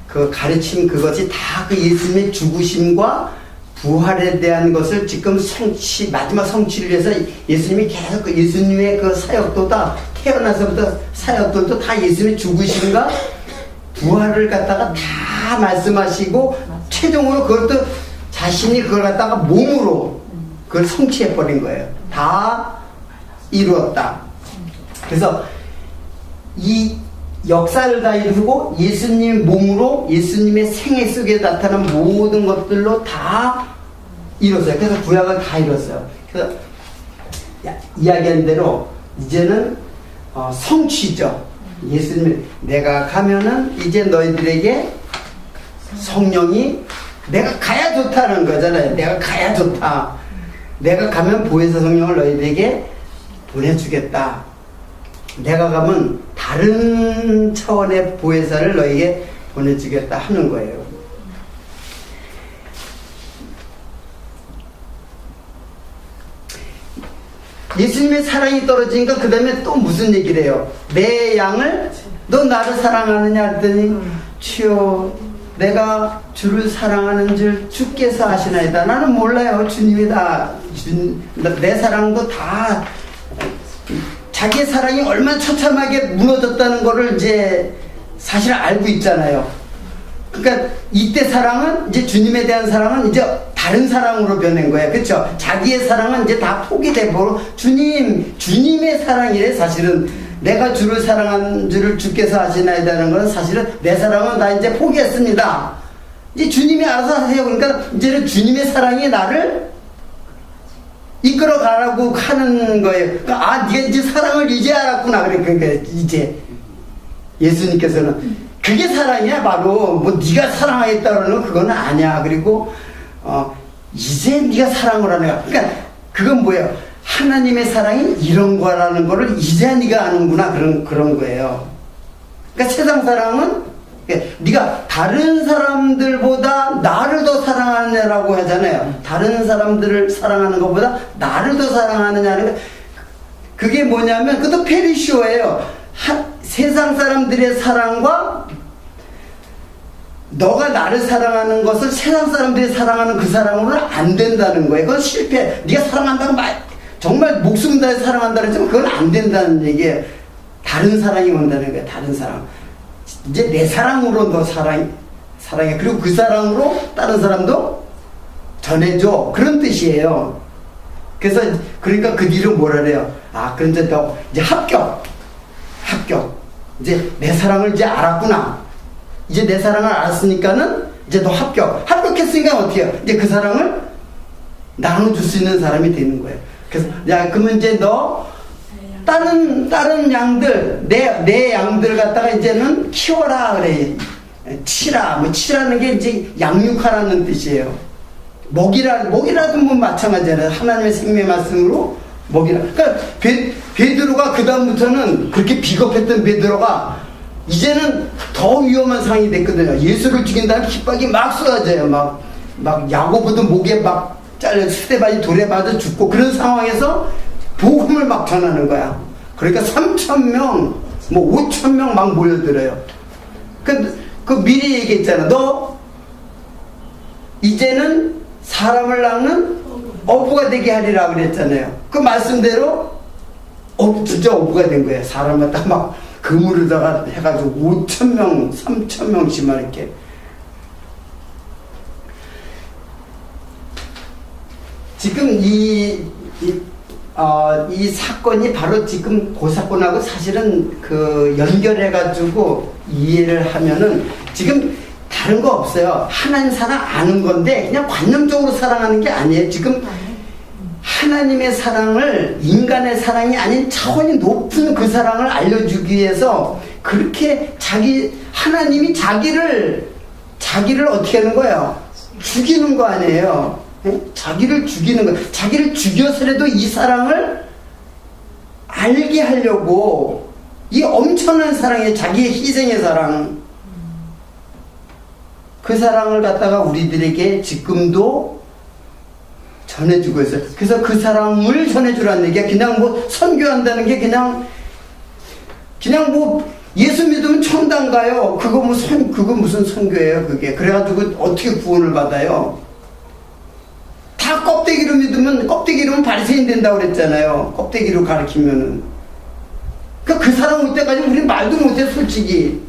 그 가르침 그것이 다 그 예수님의 죽으심과 부활에 대한 것을 지금 마지막 성취를 위해서 예수님이 계속 그 예수님의 그 사역도 다 태어나서부터 사역들도 다 예수님의 죽으심과 부활을 갖다가 다 말씀하시고 최종으로 그것도 자신이 그걸 갖다가 몸으로 그걸 성취해버린 거예요. 다 이루었다. 그래서 이 역사를 다 이루고 예수님 몸으로 예수님의 생애 속에 나타난 모든 것들로 다 이뤘어요. 그래서 구약을 다 이뤘어요. 그래서 이야기한 대로 이제는 성취죠. 예수님 내가 가면은 이제 너희들에게 성령이 내가 가야 좋다는 거잖아요. 내가 가야 좋다. 내가 가면 보혜사 성령을 너희들에게 보내주겠다. 내가 가면 다른 차원의 보혜사를 너희에게 보내주겠다 하는 거예요. 예수님의 사랑이 떨어지니까 그 다음에 또 무슨 얘기를 해요? 내 양을 너 나를 사랑하느냐 했더니 주여 내가 주를 사랑하는 줄 주께서 아시나이다. 나는 몰라요. 주님이 다 내 사랑도 다 자기의 사랑이 얼마나 처참하게 무너졌다는 거를 이제 사실 알고 있잖아요. 그러니까 이때 사랑은 이제 주님에 대한 사랑은 이제 다른 사랑으로 변한 거예요. 그렇죠? 자기의 사랑은 이제 다 포기되고 주님의 사랑이래. 사실은 내가 주를 사랑한 줄을 주께서 아시나이다는 것은 사실은 내 사랑은 다 이제 포기했습니다. 이제 주님이 알아서 하세요. 그러니까 이제는 주님의 사랑이 나를 이끌어 가라고 하는 거예요. 그러니까 네가 이제 사랑을 이제 알았구나. 그러니까 이제 예수님께서는 그게 사랑이야. 바로 뭐 네가 사랑하겠다 그러는 그건 아니야. 그리고 이제 네가 사랑을 하는 거야. 그러니까 그건 뭐예요? 하나님의 사랑이 이런 거라는 거를 이제 네가 아는구나. 그런 거예요. 그러니까 세상 사랑은 네가 다른 사람들보다 나를 더 사랑하느냐라고 하잖아요. 다른 사람들을 사랑하는 것보다 나를 더 사랑하느냐는 거. 그게 뭐냐면 그것도 페리쇼예요. 세상 사람들의 사랑과 너가 나를 사랑하는 것을 세상 사람들이 사랑하는 그 사랑으로는 안 된다는 거예요. 그건 실패. 네가 사랑한다고 정말 목숨 다해 사랑한다고 했지만 그건 안 된다는 얘기예요. 다른 사랑이 온다는 거야. 다른 사랑. 이제 내 사랑으로 너 사랑해. 그리고 그 사랑으로 다른 사람도 전해줘. 그런 뜻이에요. 그래서 그러니까 그 뒤로 뭐라 그래요? 그런데 너 이제 합격. 이제 내 사랑을 이제 알았구나. 이제 내 사랑을 알았으니까는 이제 너 합격했으니까 어떻게 해요? 이제 그 사랑을 나눠줄 수 있는 사람이 되는 거예요. 그래서 그러면 이제 너 다른 양들 내 양들 갖다가 이제는 키워라 그래. 치라는 게 이제 양육하라는 뜻이에요. 먹이라도 뭐 마찬가지잖아요. 하나님의 생명의 말씀으로 먹이라. 그러니까 베드로가 그 다음부터는 그렇게 비겁했던 베드로가 이제는 더 위험한 상황이 됐거든요. 예수를 죽인다는 핍박이 막 쏟아져요. 막 야고보도 목에 막 잘려 스데반이 돌에 맞아 죽고 그런 상황에서 복음을 막 전하는 거야. 그러니까 3,000명, 뭐 5,000명 막 모여들어요. 그 미리 얘기했잖아. 너 이제는 사람을 낳는 어부가 되게 하리라 그랬잖아요. 그 말씀대로 진짜 어부가 된 거예요. 사람 갖다 막 그물에다가 해가지고 5,000명, 3,000명씩만 이렇게. 지금 이 사건이 바로 지금 그 사건하고 사실은 연결해가지고 이해를 하면은 지금 다른 거 없어요. 하나님 사랑 아는 건데 그냥 관념적으로 사랑하는 게 아니에요. 지금 하나님의 사랑을 인간의 사랑이 아닌 차원이 높은 그 사랑을 알려주기 위해서 그렇게 하나님이 자기를 어떻게 하는 거예요? 죽이는 거 아니에요. 자기를 죽이는 거예요. 자기를 죽여서라도 이 사랑을 알게 하려고 이 엄청난 사랑이에요. 자기의 희생의 사랑. 그 사랑을 갖다가 우리들에게 지금도 전해주고 있어요. 그래서 그 사랑을 전해주라는 얘기야. 그냥 뭐 선교한다는 게 그냥 뭐 예수 믿으면 천당 가요. 그거 무슨 선교예요, 그게. 그래가지고 어떻게 구원을 받아요? 다 껍데기로 믿으면 바리새인 된다고 그랬잖아요. 껍데기로 가르치면은. 그 사람 올 때까지 우리는 말도 못해, 솔직히.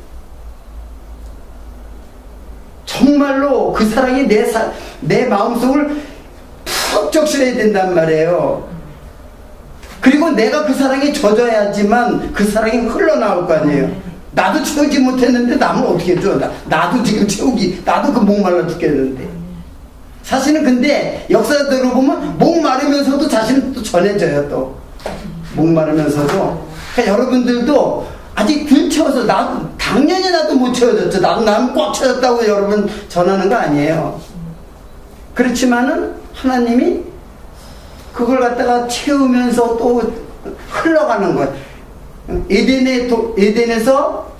정말로 그 사랑이 내 마음속을 푹 적셔야 된단 말이에요. 그리고 내가 그 사랑에 젖어야지만 그 사랑이 흘러나올 거 아니에요. 나도 채우지 못했는데 남은 어떻게 해줘? 나도 지금 나도 그 목말라 죽겠는데. 사실은 근데 역사대로 보면 목마르면서도 자신은 또 전해져요. 또 목마르면서도. 그러니까 여러분들도 아직 균 채워서 당연히 나도 못 채워졌죠. 나는 꽉 채웠다고 여러분 전하는 거 아니에요. 그렇지만은 하나님이 그걸 갖다가 채우면서 또 흘러가는 거예요. 에덴에서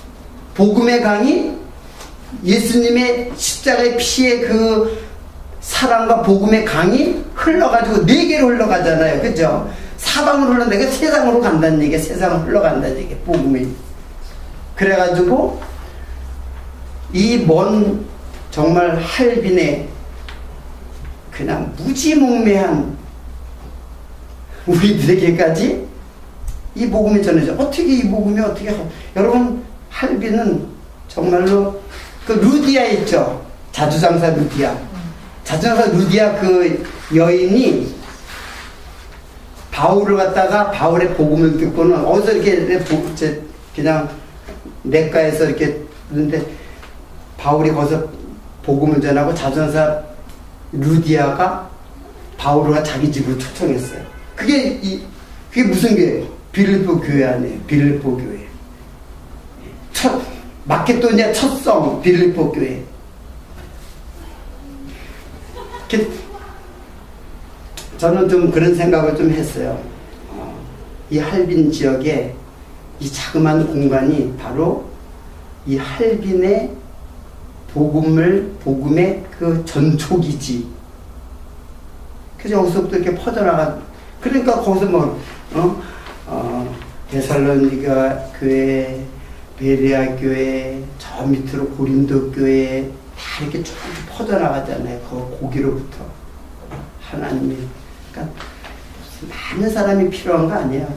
복음의 강이 예수님의 십자가의 피의 그 사랑과 복음의 강이 흘러가지고 4개로 흘러가잖아요. 그죠? 사방으로 흘러가니까 세상으로 간다는 얘기야. 세상으로 흘러간다는 얘기야. 복음이. 그래가지고 이 먼 정말 할빈의 그냥 무지몽매한 우리들에게까지 이 복음이 전해져. 어떻게 이 복음이 여러분, 할빈은 정말로 그 루디아 있죠. 자주장사 루디아. 그 여인이 바울의 복음을 듣고는 어디서 이렇게 그냥 냇가에서 이렇게 있는데 바울이 거기서 복음을 전하고 자주장사 루디아가 바울과 자기 집으로 초청했어요. 그게 무슨 교회예요? 빌립보 교회 아니에요. 빌립보 교회. 마케도니아 첫성 빌립보 교회. 저는 좀 그런 생각을 좀 했어요. 이 할빈 지역에 이 자그마한 공간이 바로 이 할빈의 복음의 그 전초기지. 그래서 여기서부터 이렇게 퍼져나가. 그러니까 거기서 데살로니가 교회, 베레아 교회, 저 밑으로 고린도 교회 다 이렇게 쭉 퍼져나가잖아요. 거기로부터 하나님이. 그러니까 많은 사람이 필요한 거 아니에요.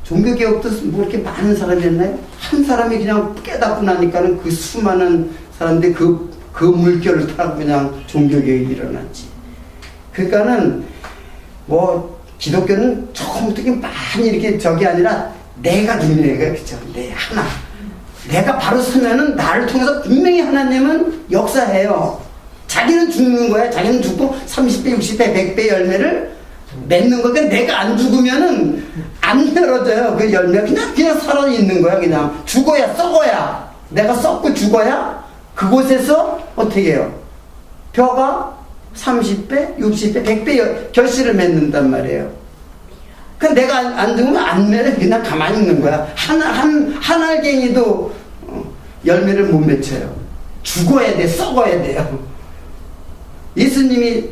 종교개혁도 뭐 이렇게 많은 사람이 했나요? 한 사람이 그냥 깨닫고 나니까는 그 수많은 사람들이 그 물결을 타고 그냥 종교개혁이 일어났지. 그러니까는 뭐 기독교는 처음부터 많이 이렇게 저기 아니라 내가 능력이가 그죠. 내 하나. 내가 바로 서면은 나를 통해서 분명히 하나님은 역사해요. 자기는 죽는 거야. 자기는 죽고 30배, 60배, 100배 열매를 맺는 거니까 내가 안 죽으면은 안 열어져요. 그 열매 그냥 살아있는 거야. 그냥 죽어야 썩어야 내가 썩고 죽어야 그곳에서 어떻게 해요? 벼가 30배, 60배, 100배 결실을 맺는단 말이에요. 그 내가 안 죽으면 안 맺어. 그냥 가만히 있는 거야. 한 알갱이도 열매를 못 맺혀요. 죽어야 돼, 썩어야 돼요. 예수님이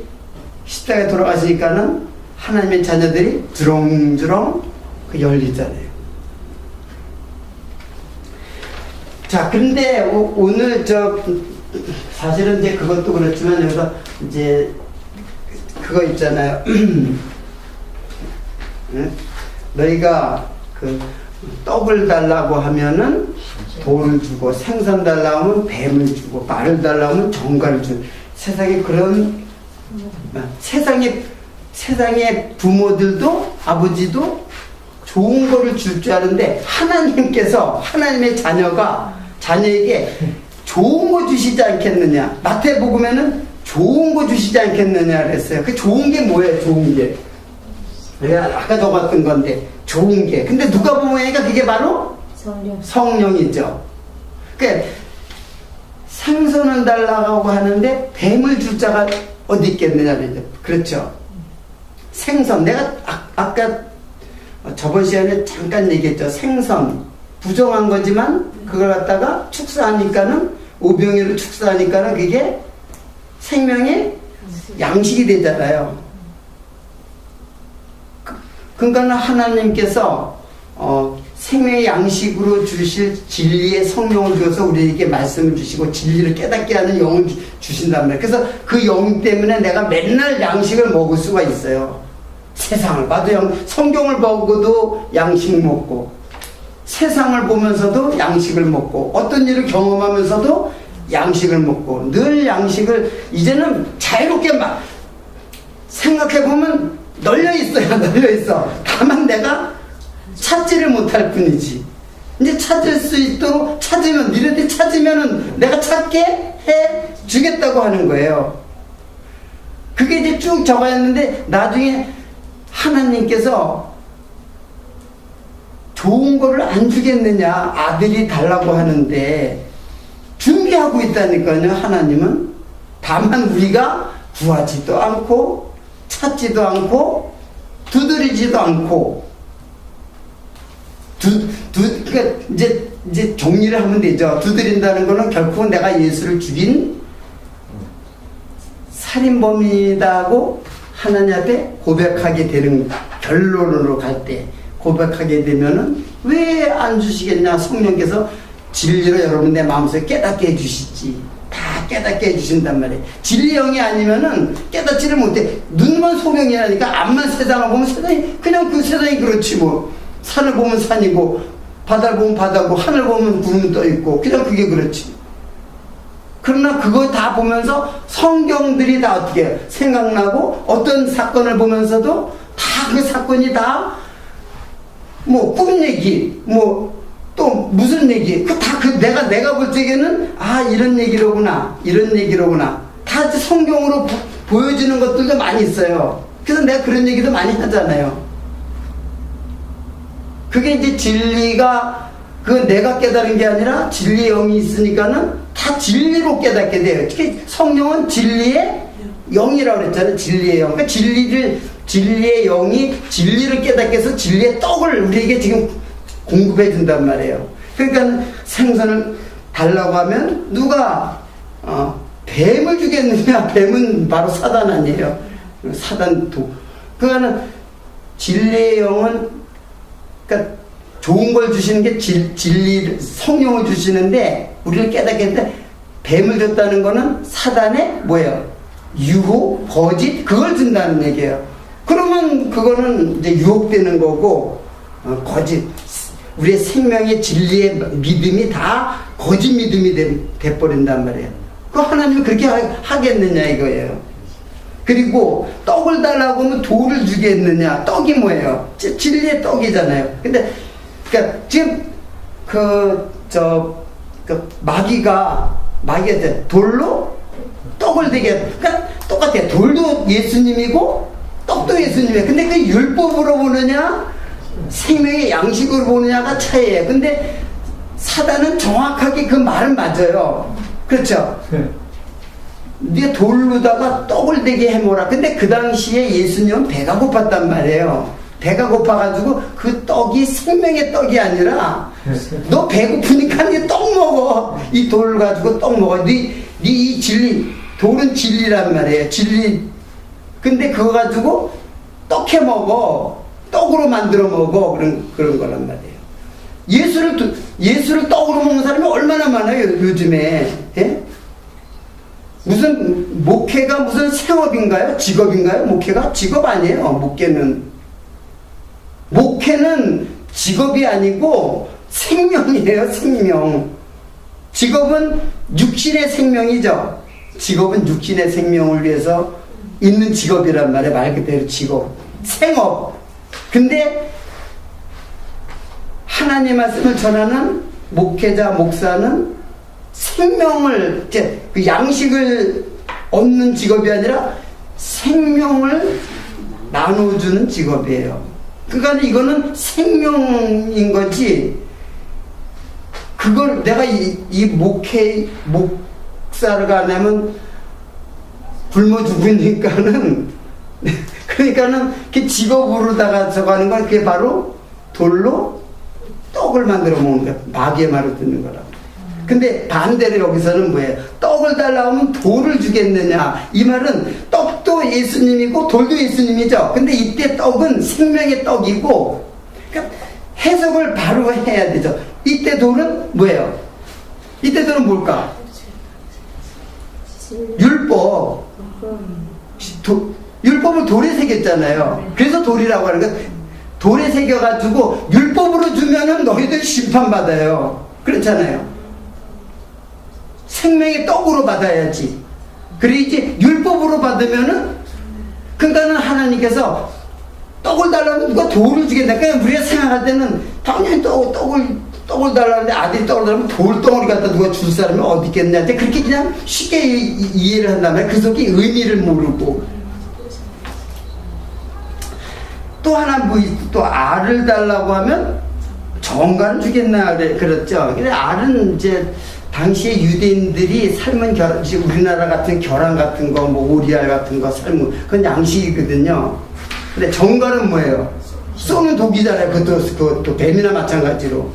십자가에 돌아가시니까는 하나님의 자녀들이 주렁주렁 열리잖아요. 자, 근데 오늘 사실은 이제 그것도 그렇지만 여기서 이제 그거 있잖아요. 너희가 그 떡을 달라고 하면은 돌을 주고 생선 달라고 하면 뱀을 주고 말을 달라고 하면 정갈을 주고 세상에 그런 세상의 부모들도 아버지도 좋은 거를 줄 줄 아는데 하나님께서 하나님의 자녀에게 좋은 거 주시지 않겠느냐. 마태복음에는 좋은 거 주시지 않겠느냐 그랬어요. 그 좋은 게 뭐예요? 좋은 게 내가 아까 적었던 건데 좋은 게. 근데 누가 보니까 그게 바로 성령이죠. 그러니까 생선은 달라고 하는데 뱀을 줄 자가 어디 있겠느냐 그렇죠. 생선 내가 아까 저번 시간에 잠깐 얘기했죠. 생선 부정한 거지만 그걸 갖다가 축사하니까는 오병이로 축사하니까는 그게 생명의 양식이 되잖아요. 그러니까 하나님께서 생명의 양식으로 주실 진리의 성령을 주어서 우리에게 말씀을 주시고 진리를 깨닫게 하는 영을 주신단 말이에요. 그래서 그 영 때문에 내가 맨날 양식을 먹을 수가 있어요. 세상을 봐도 성경을 보고도 양식 먹고 세상을 보면서도 양식을 먹고 어떤 일을 경험하면서도 양식을 먹고 늘 양식을 이제는 자유롭게 막 생각해보면 널려있어. 다만 내가 찾지를 못할 뿐이지. 이제 찾을 수 있도록 찾으면 니네들이 찾으면은 내가 찾게 해 주겠다고 하는 거예요. 그게 이제 쭉 적어있는데 나중에 하나님께서 좋은 거를 안 주겠느냐 아들이 달라고 하는데 준비하고 있다니까요. 하나님은 다만 우리가 구하지도 않고 찾지도 않고 두드리지도 않고 그러니까 이제 정리를 하면 되죠. 두드린다는 거는 결코 내가 예수를 죽인 살인범이다고 하나님 앞에 고백하게 되는 결론으로 갈 때 고백하게 되면은 왜 안 주시겠냐. 성령께서 진리로 여러분 내 마음속에 깨닫게 해주시지. 다 깨닫게 해주신단 말이에요. 진리 영이 아니면은 깨닫지를 못해. 눈만 소경이라니까 앞만 세상을 보면 세상이 그냥 그 세상이 그렇지 뭐. 산을 보면 산이고 바다를 보면 바다고 하늘 보면 구름 떠 있고 그냥 그게 그렇지. 그러나 그거 다 보면서 성경들이 다 어떻게 생각나고 어떤 사건을 보면서도 다 그 사건이 다 뭐 꿈 얘기 뭐 또 무슨 얘기 내가 볼 적에는 아 이런 얘기로구나 다 성경으로 보여지는 것들도 많이 있어요. 그래서 내가 그런 얘기도 많이 하잖아요. 그게 이제 진리가 내가 깨달은 게 아니라 진리의 영이 있으니까는 다 진리로 깨닫게 돼요. 특히 성령은 진리의 영이라고 그랬잖아요. 진리의 영. 그러니까 진리의 영이 진리를 깨닫게 해서 진리의 떡을 우리에게 지금 공급해 준단 말이에요. 그러니까 생선을 달라고 하면 누가 뱀을 주겠느냐. 뱀은 바로 사단 아니에요. 사단도. 그거는 진리의 영은 그러니까 좋은 걸 주시는 게 진리 성령을 주시는데 우리를 깨닫게 했는데 뱀을 줬다는 거는 사단의 뭐예요? 유혹, 거짓 그걸 준다는 얘기예요. 그러면 그거는 이제 유혹되는 거고 거짓, 우리의 생명의 진리의 믿음이 다 거짓 믿음이 돼버린단 말이에요. 그 하나님이 그렇게 하겠느냐 이거예요. 그리고 떡을 달라고 하면 돌을 주겠느냐. 떡이 뭐예요? 진리의 떡이잖아요. 근데 그러니까 지금 마귀가 돌로 떡을 되게, 그러니까 똑같아요. 돌도 예수님이고 떡도 예수님이에요. 근데 그 율법으로 보느냐 생명의 양식으로 보느냐가 차이예요. 근데 사단은 정확하게 그 말은 맞아요. 그렇죠? 네가 돌로다가 떡을 되게 해먹어라. 근데 그 당시에 예수님은 배가 고팠단 말이에요. 배가 고파가지고 그 떡이 생명의 떡이 아니라 너 배고프니까 네 떡 먹어. 이 돌 가지고 떡 먹어. 이 진리, 돌은 진리란 말이에요. 진리. 근데 그거 가지고 떡 해 먹어. 떡으로 만들어 먹어. 그런 거란 말이에요. 예수를 떡으로 먹는 사람이 얼마나 많아요, 요즘에. 예? 무슨, 목회가 무슨 생업인가요? 직업인가요? 목회가? 직업 아니에요, 목회는 직업이 아니고 생명이에요, 생명. 직업은 육신의 생명이죠. 직업은 육신의 생명을 위해서 있는 직업이란 말이에요. 말 그대로 직업. 생업. 근데 하나님의 말씀을 전하는 목회자, 목사는 생명을, 이제 그 양식을 얻는 직업이 아니라 생명을 나눠주는 직업이에요. 그러니까 이거는 생명인 거지. 그걸 내가 목사를 가려면 굶어 죽으니까는, 그러니까는 그 직업으로다가 저거 하는 건 그게 바로 돌로 떡을 만들어 먹는 거야. 마귀의 말을 듣는 거라고. 근데 반대로 여기서는 뭐예요? 떡을 달라고 하면 돌을 주겠느냐. 이 말은 떡도 예수님이고 돌도 예수님이죠. 근데 이때 떡은 생명의 떡이고, 그러니까 해석을 바로 해야 되죠. 이때 돌은 뭐예요? 이때 돌은 뭘까? 율법. 율법을 돌에 새겼잖아요. 그래서 돌이라고 하는 거예요. 돌에 새겨가지고 율법으로 주면은 너희들 심판받아요. 그렇잖아요. 생명의 떡으로 받아야지. 그래 이제 율법으로 받으면은, 그러니까는 하나님께서 떡을 달라면 누가 돌을 주겠나. 그러니까 우리가 생각할 때는 당연히 떡을 달라는데 아들이 떡을 달라면 돌덩어리 갖다 누가 줄 사람이 어디 있겠냐. 그렇게 그냥 쉽게 이해를 한다면 그 속에 의미를 모르고. 또 하나 또 알을 달라고 하면 정관을 주겠나 그랬죠. 근데 알은 이제 당시에 유대인들이 삶은 우리나라 같은 계란 같은 거, 오리알 같은 거 삶은 그건 양식이거든요. 근데 정관은 뭐예요? 쏘는 독이잖아요. 그것도 뱀이나 마찬가지로.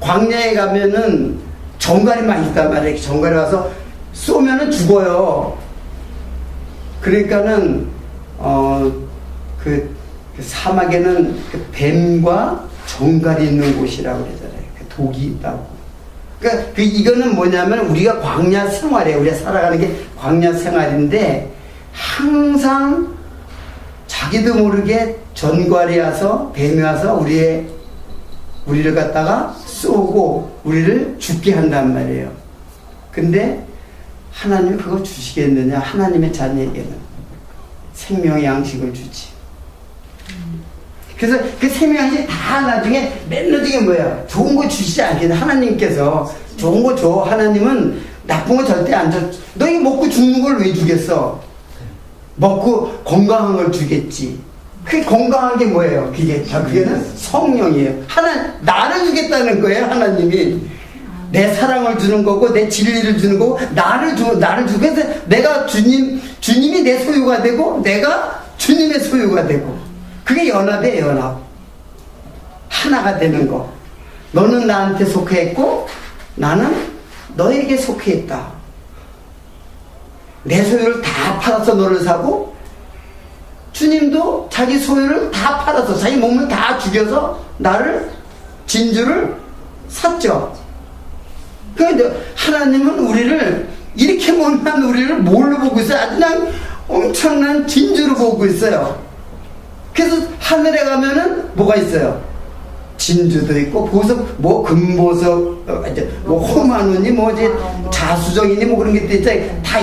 광야에 가면은 정갈이 많이 있단 말이에요. 정갈에 와서 쏘면은 죽어요. 그러니까는 그 사막에는 그 뱀과 정갈이 있는 곳이라고 그러잖아요. 그 독이 있다고. 그러니까 이거는 뭐냐면 우리가 광야 생활이에요. 우리가 살아가는 게 광야 생활인데 항상 자기도 모르게 전갈이 와서 뱀이 와서 우리를 갖다가 쏘고 우리를 죽게 한단 말이에요. 근데 하나님이 그거 주시겠느냐? 하나님의 자녀에게는 생명의 양식을 주지. 그래서 그 생명의 양식이 다 나중에 맨 나중에 뭐야? 좋은 거 주시지 않겠냐? 하나님께서 좋은 거 줘. 하나님은 나쁜 거 절대 안 줘. 너희 먹고 죽는 걸 왜 주겠어? 먹고 건강한 걸 주겠지. 그게 건강한 게 뭐예요? 그게는 성령이에요. 나를 주겠다는 거예요, 하나님이. 내 사랑을 주는 거고, 내 진리를 주는 거고, 나를 주고, 그래서 내가 주님이 내 소유가 되고, 내가 주님의 소유가 되고. 그게 연합이에요, 연합. 하나가 되는 거. 너는 나한테 속해 있고, 나는 너에게 속해 있다. 내 소유를 다 팔아서 너를 사고, 주님도 자기 소유를 다 팔아서 자기 몸을 다 죽여서 진주를 샀죠. 그런데 하나님은 우리를 이렇게 못난 우리를 뭘로 보고 있어요? 아주 그냥 엄청난 진주로 보고 있어요. 그래서 하늘에 가면은 뭐가 있어요? 진주도 있고 보석, 뭐 금보석, 이제 뭐 호만운이 뭐지 자수정이니 뭐 그런 게 있잖아요. 다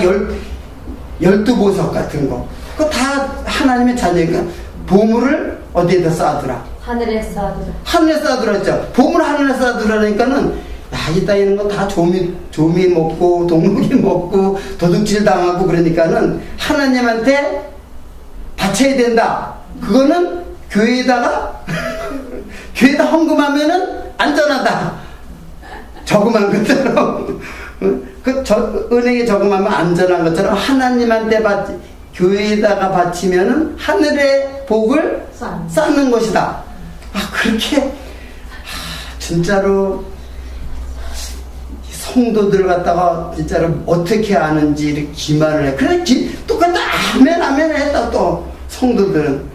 12보석 같은 거. 그거 다 하나님의 자녀니까 보물을 어디에다 쌓아두라? 하늘에 쌓아두라. 하늘에 쌓아두라죠. 보물 하늘에 쌓아두라니까는 야, 이 따위는 거 다 조미 먹고 동물이 먹고 도둑질 당하고 그러니까는 하나님한테 바쳐야 된다. 그거는 교회에다가 교회에다 헌금하면은 안전하다. 저금한 것처럼 은행에 저금하면 안전한 것처럼 하나님한테 교회에다가 바치면은 하늘의 복을 쌓는 것이다. 그렇게 진짜로 성도들 갖다가 진짜로 어떻게 아는지 이렇게 기만을 해. 그래 똑같다 아멘 아멘 했다. 또 성도들은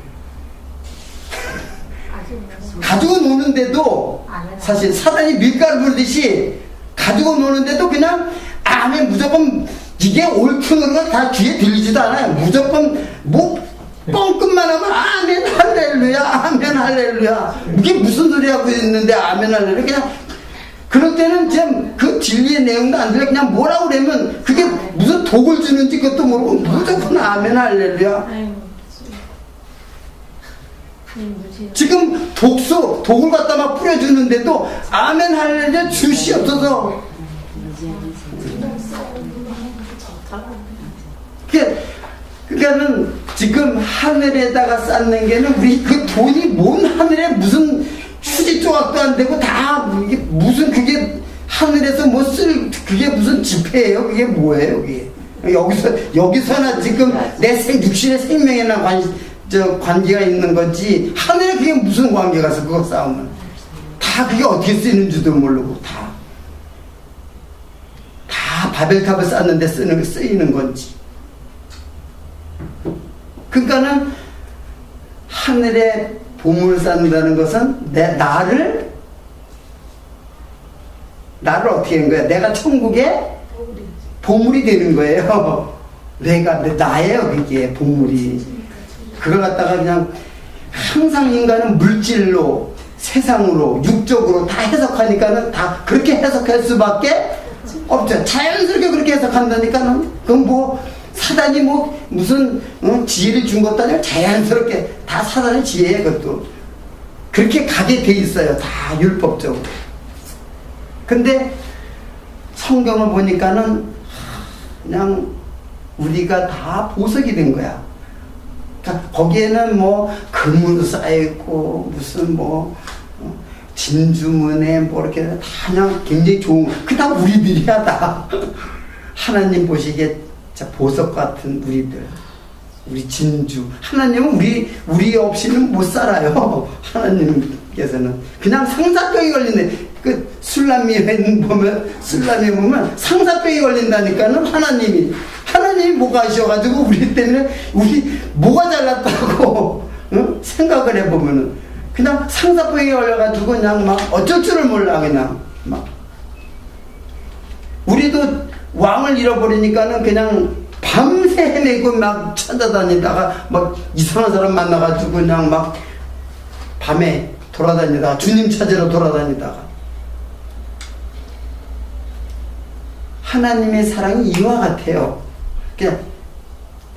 가지고 노는데도 사실 사단이 밀가루 부르듯이 가지고 노는데도 그냥 아멘 무조건 이게 옳든 그런 다 귀에 들리지도 않아요. 무조건 뭐 뻥끗만 하면 아멘 할렐루야 아멘 할렐루야. 이게 무슨 소리 하고 있는데 아멘 할렐루야. 그냥 그럴 때는 지금 그 진리의 내용도 안 들려. 그냥 뭐라고 그러면 그게 무슨 독을 주는지 그것도 모르고 무조건 아멘 할렐루야. 지금 독을 갖다 막 뿌려주는데도 아멘 할렐루야 주시옵소서. 그러니까는 지금 하늘에다가 쌓는 게는 우리 그 돈이 뭔 하늘에 무슨 휴지 조각도 안 되고 다 이게 무슨 그게 하늘에서 뭐 그게 무슨 지폐예요? 그게 뭐예요? 그게 여기서나 지금 내 육신의 생명에나 관계가 있는 거지 하늘에 그게 무슨 관계가 있어? 그거 싸우면 다 그게 어떻게 쓰이는지도 모르고 다 바벨탑을 쌓는데 쓰이는 건지. 그러니까는 하늘에 보물을 쌓는다는 것은 나를 어떻게 하는 거야? 내가 천국에 보물이 되는 거예요. 나예요. 그게 보물이. 그걸 갖다가 그냥 항상 인간은 물질로 세상으로 육적으로 다 해석하니까는 다 그렇게 해석할 수밖에 없죠. 자연스럽게 그렇게 해석한다니까는 그건 뭐 사단이 뭐 무슨 지혜를 준 것도 아니고 자연스럽게 다 사단의 지혜예요. 그것도 그렇게 가게 돼 있어요. 다 율법적으로. 근데 성경을 보니까는 그냥 우리가 다 보석이 된 거야. 그러니까 거기에는 뭐 금으로 쌓여있고 무슨 뭐 진주문에 뭐 이렇게 다 그냥 굉장히 좋은 그 다 우리들이야 다. 하나님 보시기에 보석 같은 우리 진주. 하나님은 우리 없이는 못 살아요. 하나님께서는 그냥 상사병이 걸리네. 그 술람이에 보면 상사병이 걸린다니까는 하나님이 뭐가 하셔가지고 우리 때문에 우리 뭐가 잘났다고 생각을 해보면은 그냥 상사병이 걸려가지고 그냥 막 어쩔 줄을 몰라. 그냥 막 우리도 왕을 잃어버리니까는 그냥 밤새 헤매고 막 찾아다니다가 막 이상한 사람 만나가지고 그냥 막 밤에 돌아다니다가 주님 찾으러 돌아다니다가 하나님의 사랑이 이와 같아요. 그냥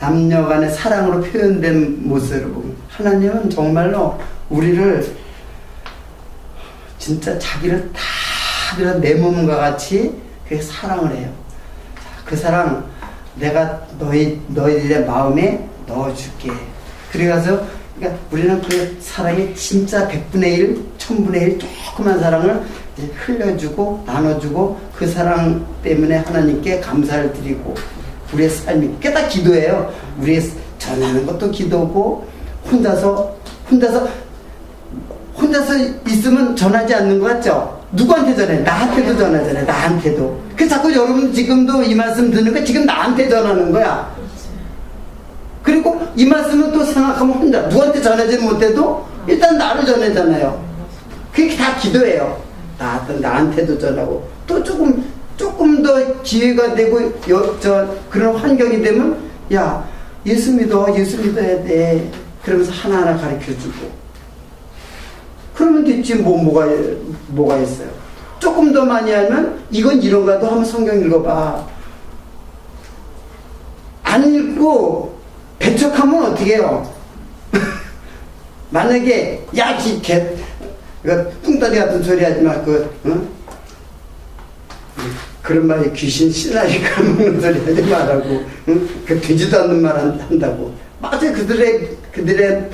남녀 간의 사랑으로 표현된 모습을 보면 하나님은 정말로 우리를 진짜 자기를 다 내 몸과 같이 그 사랑을 해요. 그 사랑 내가 너희들의 마음에 넣어줄게. 그래가서 그러니까 우리는 그 사랑이 진짜 100분의 1, 1000분의 1 조그만 사랑을 이제 흘려주고 나눠주고 그 사랑 때문에 하나님께 감사를 드리고 우리의 삶이 그게 다 기도예요. 우리의 전하는 것도 기도고 혼자서 있으면 전하지 않는 것 같죠? 누구한테 전해? 나한테도 전하잖아요. 나한테도. 그래서 자꾸 여러분 지금도 이 말씀 듣는 거 지금 나한테 전하는 거야. 그리고 이 말씀은 또 생각하면 혼자 누구한테 전하지 못해도 일단 나를 전하잖아요. 그게 다 기도예요. 나한테도 전하고 또 조금 더 기회가 되고 그런 환경이 되면 야 예수 믿어야 돼. 그러면서 하나하나 가르쳐주고 그러면 됐지 뭐가 있어요. 조금 더 많이 하면 이건 이런가도 하면 성경 읽어봐. 안 읽고 배척하면 어떻게 해요? 만약에 뚱따리 같은 소리 하지 마. 그런 말이 귀신 씨나리 까먹는 소리 하지 말라고. 그 되지도 않는 말 한다고. 맞아. 그들에게는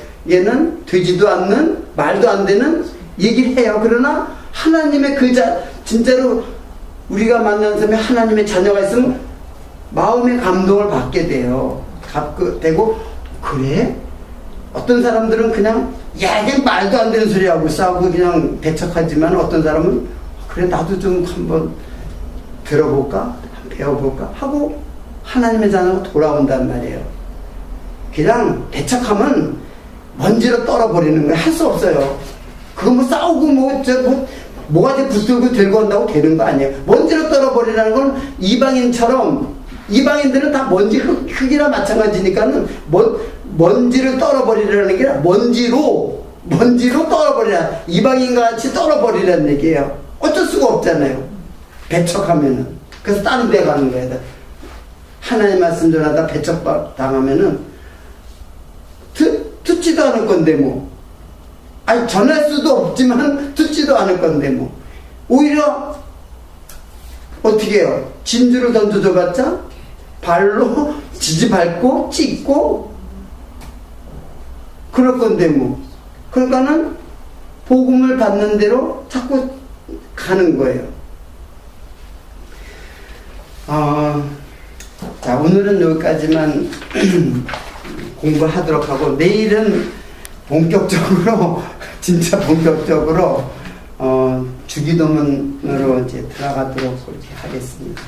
되지도 않는 말도 안 되는 얘기를 해요. 그러나 하나님의 진짜로 우리가 만난 사람이 하나님의 자녀가 있으면 마음의 감동을 받게 돼요. 되고 그래? 어떤 사람들은 그냥 이게 말도 안 되는 소리 하고 싸우고 그냥 배척하지만 어떤 사람은 그래 나도 좀 한번 들어볼까? 배워볼까? 하고 하나님의 자녀가 돌아온단 말이에요. 그냥 배척하면 먼지로 떨어버리는 거예요. 할 수 없어요. 그거 뭐 싸우고 뭐가지 붙들고 들고 온다고 되는 거 아니에요. 먼지로 떨어버리라는 건 이방인들은 다 먼지 흙이나 마찬가지니까는 먼지를 떨어버리라는 게 아니라 먼지로 떨어버리라. 이방인과 같이 떨어버리라는 얘기예요. 어쩔 수가 없잖아요. 배척하면은. 그래서 다른 데 가는 거예요. 하나님 말씀 전하다 배척당하면은 듣지도 않을 건데 뭐. 아니 전할 수도 없지만 듣지도 않을 건데 뭐. 오히려 어떻게 해요? 진주를 던져줘봤자 발로 지지밟고 찍고 그럴 건데 뭐. 그러니까는 복음을 받는 대로 자꾸 가는 거예요. 자, 오늘은 여기까지만 공부하도록 하고 내일은 본격적으로 진짜 본격적으로 주기도문으로 이제 들어가도록 그렇게 하겠습니다.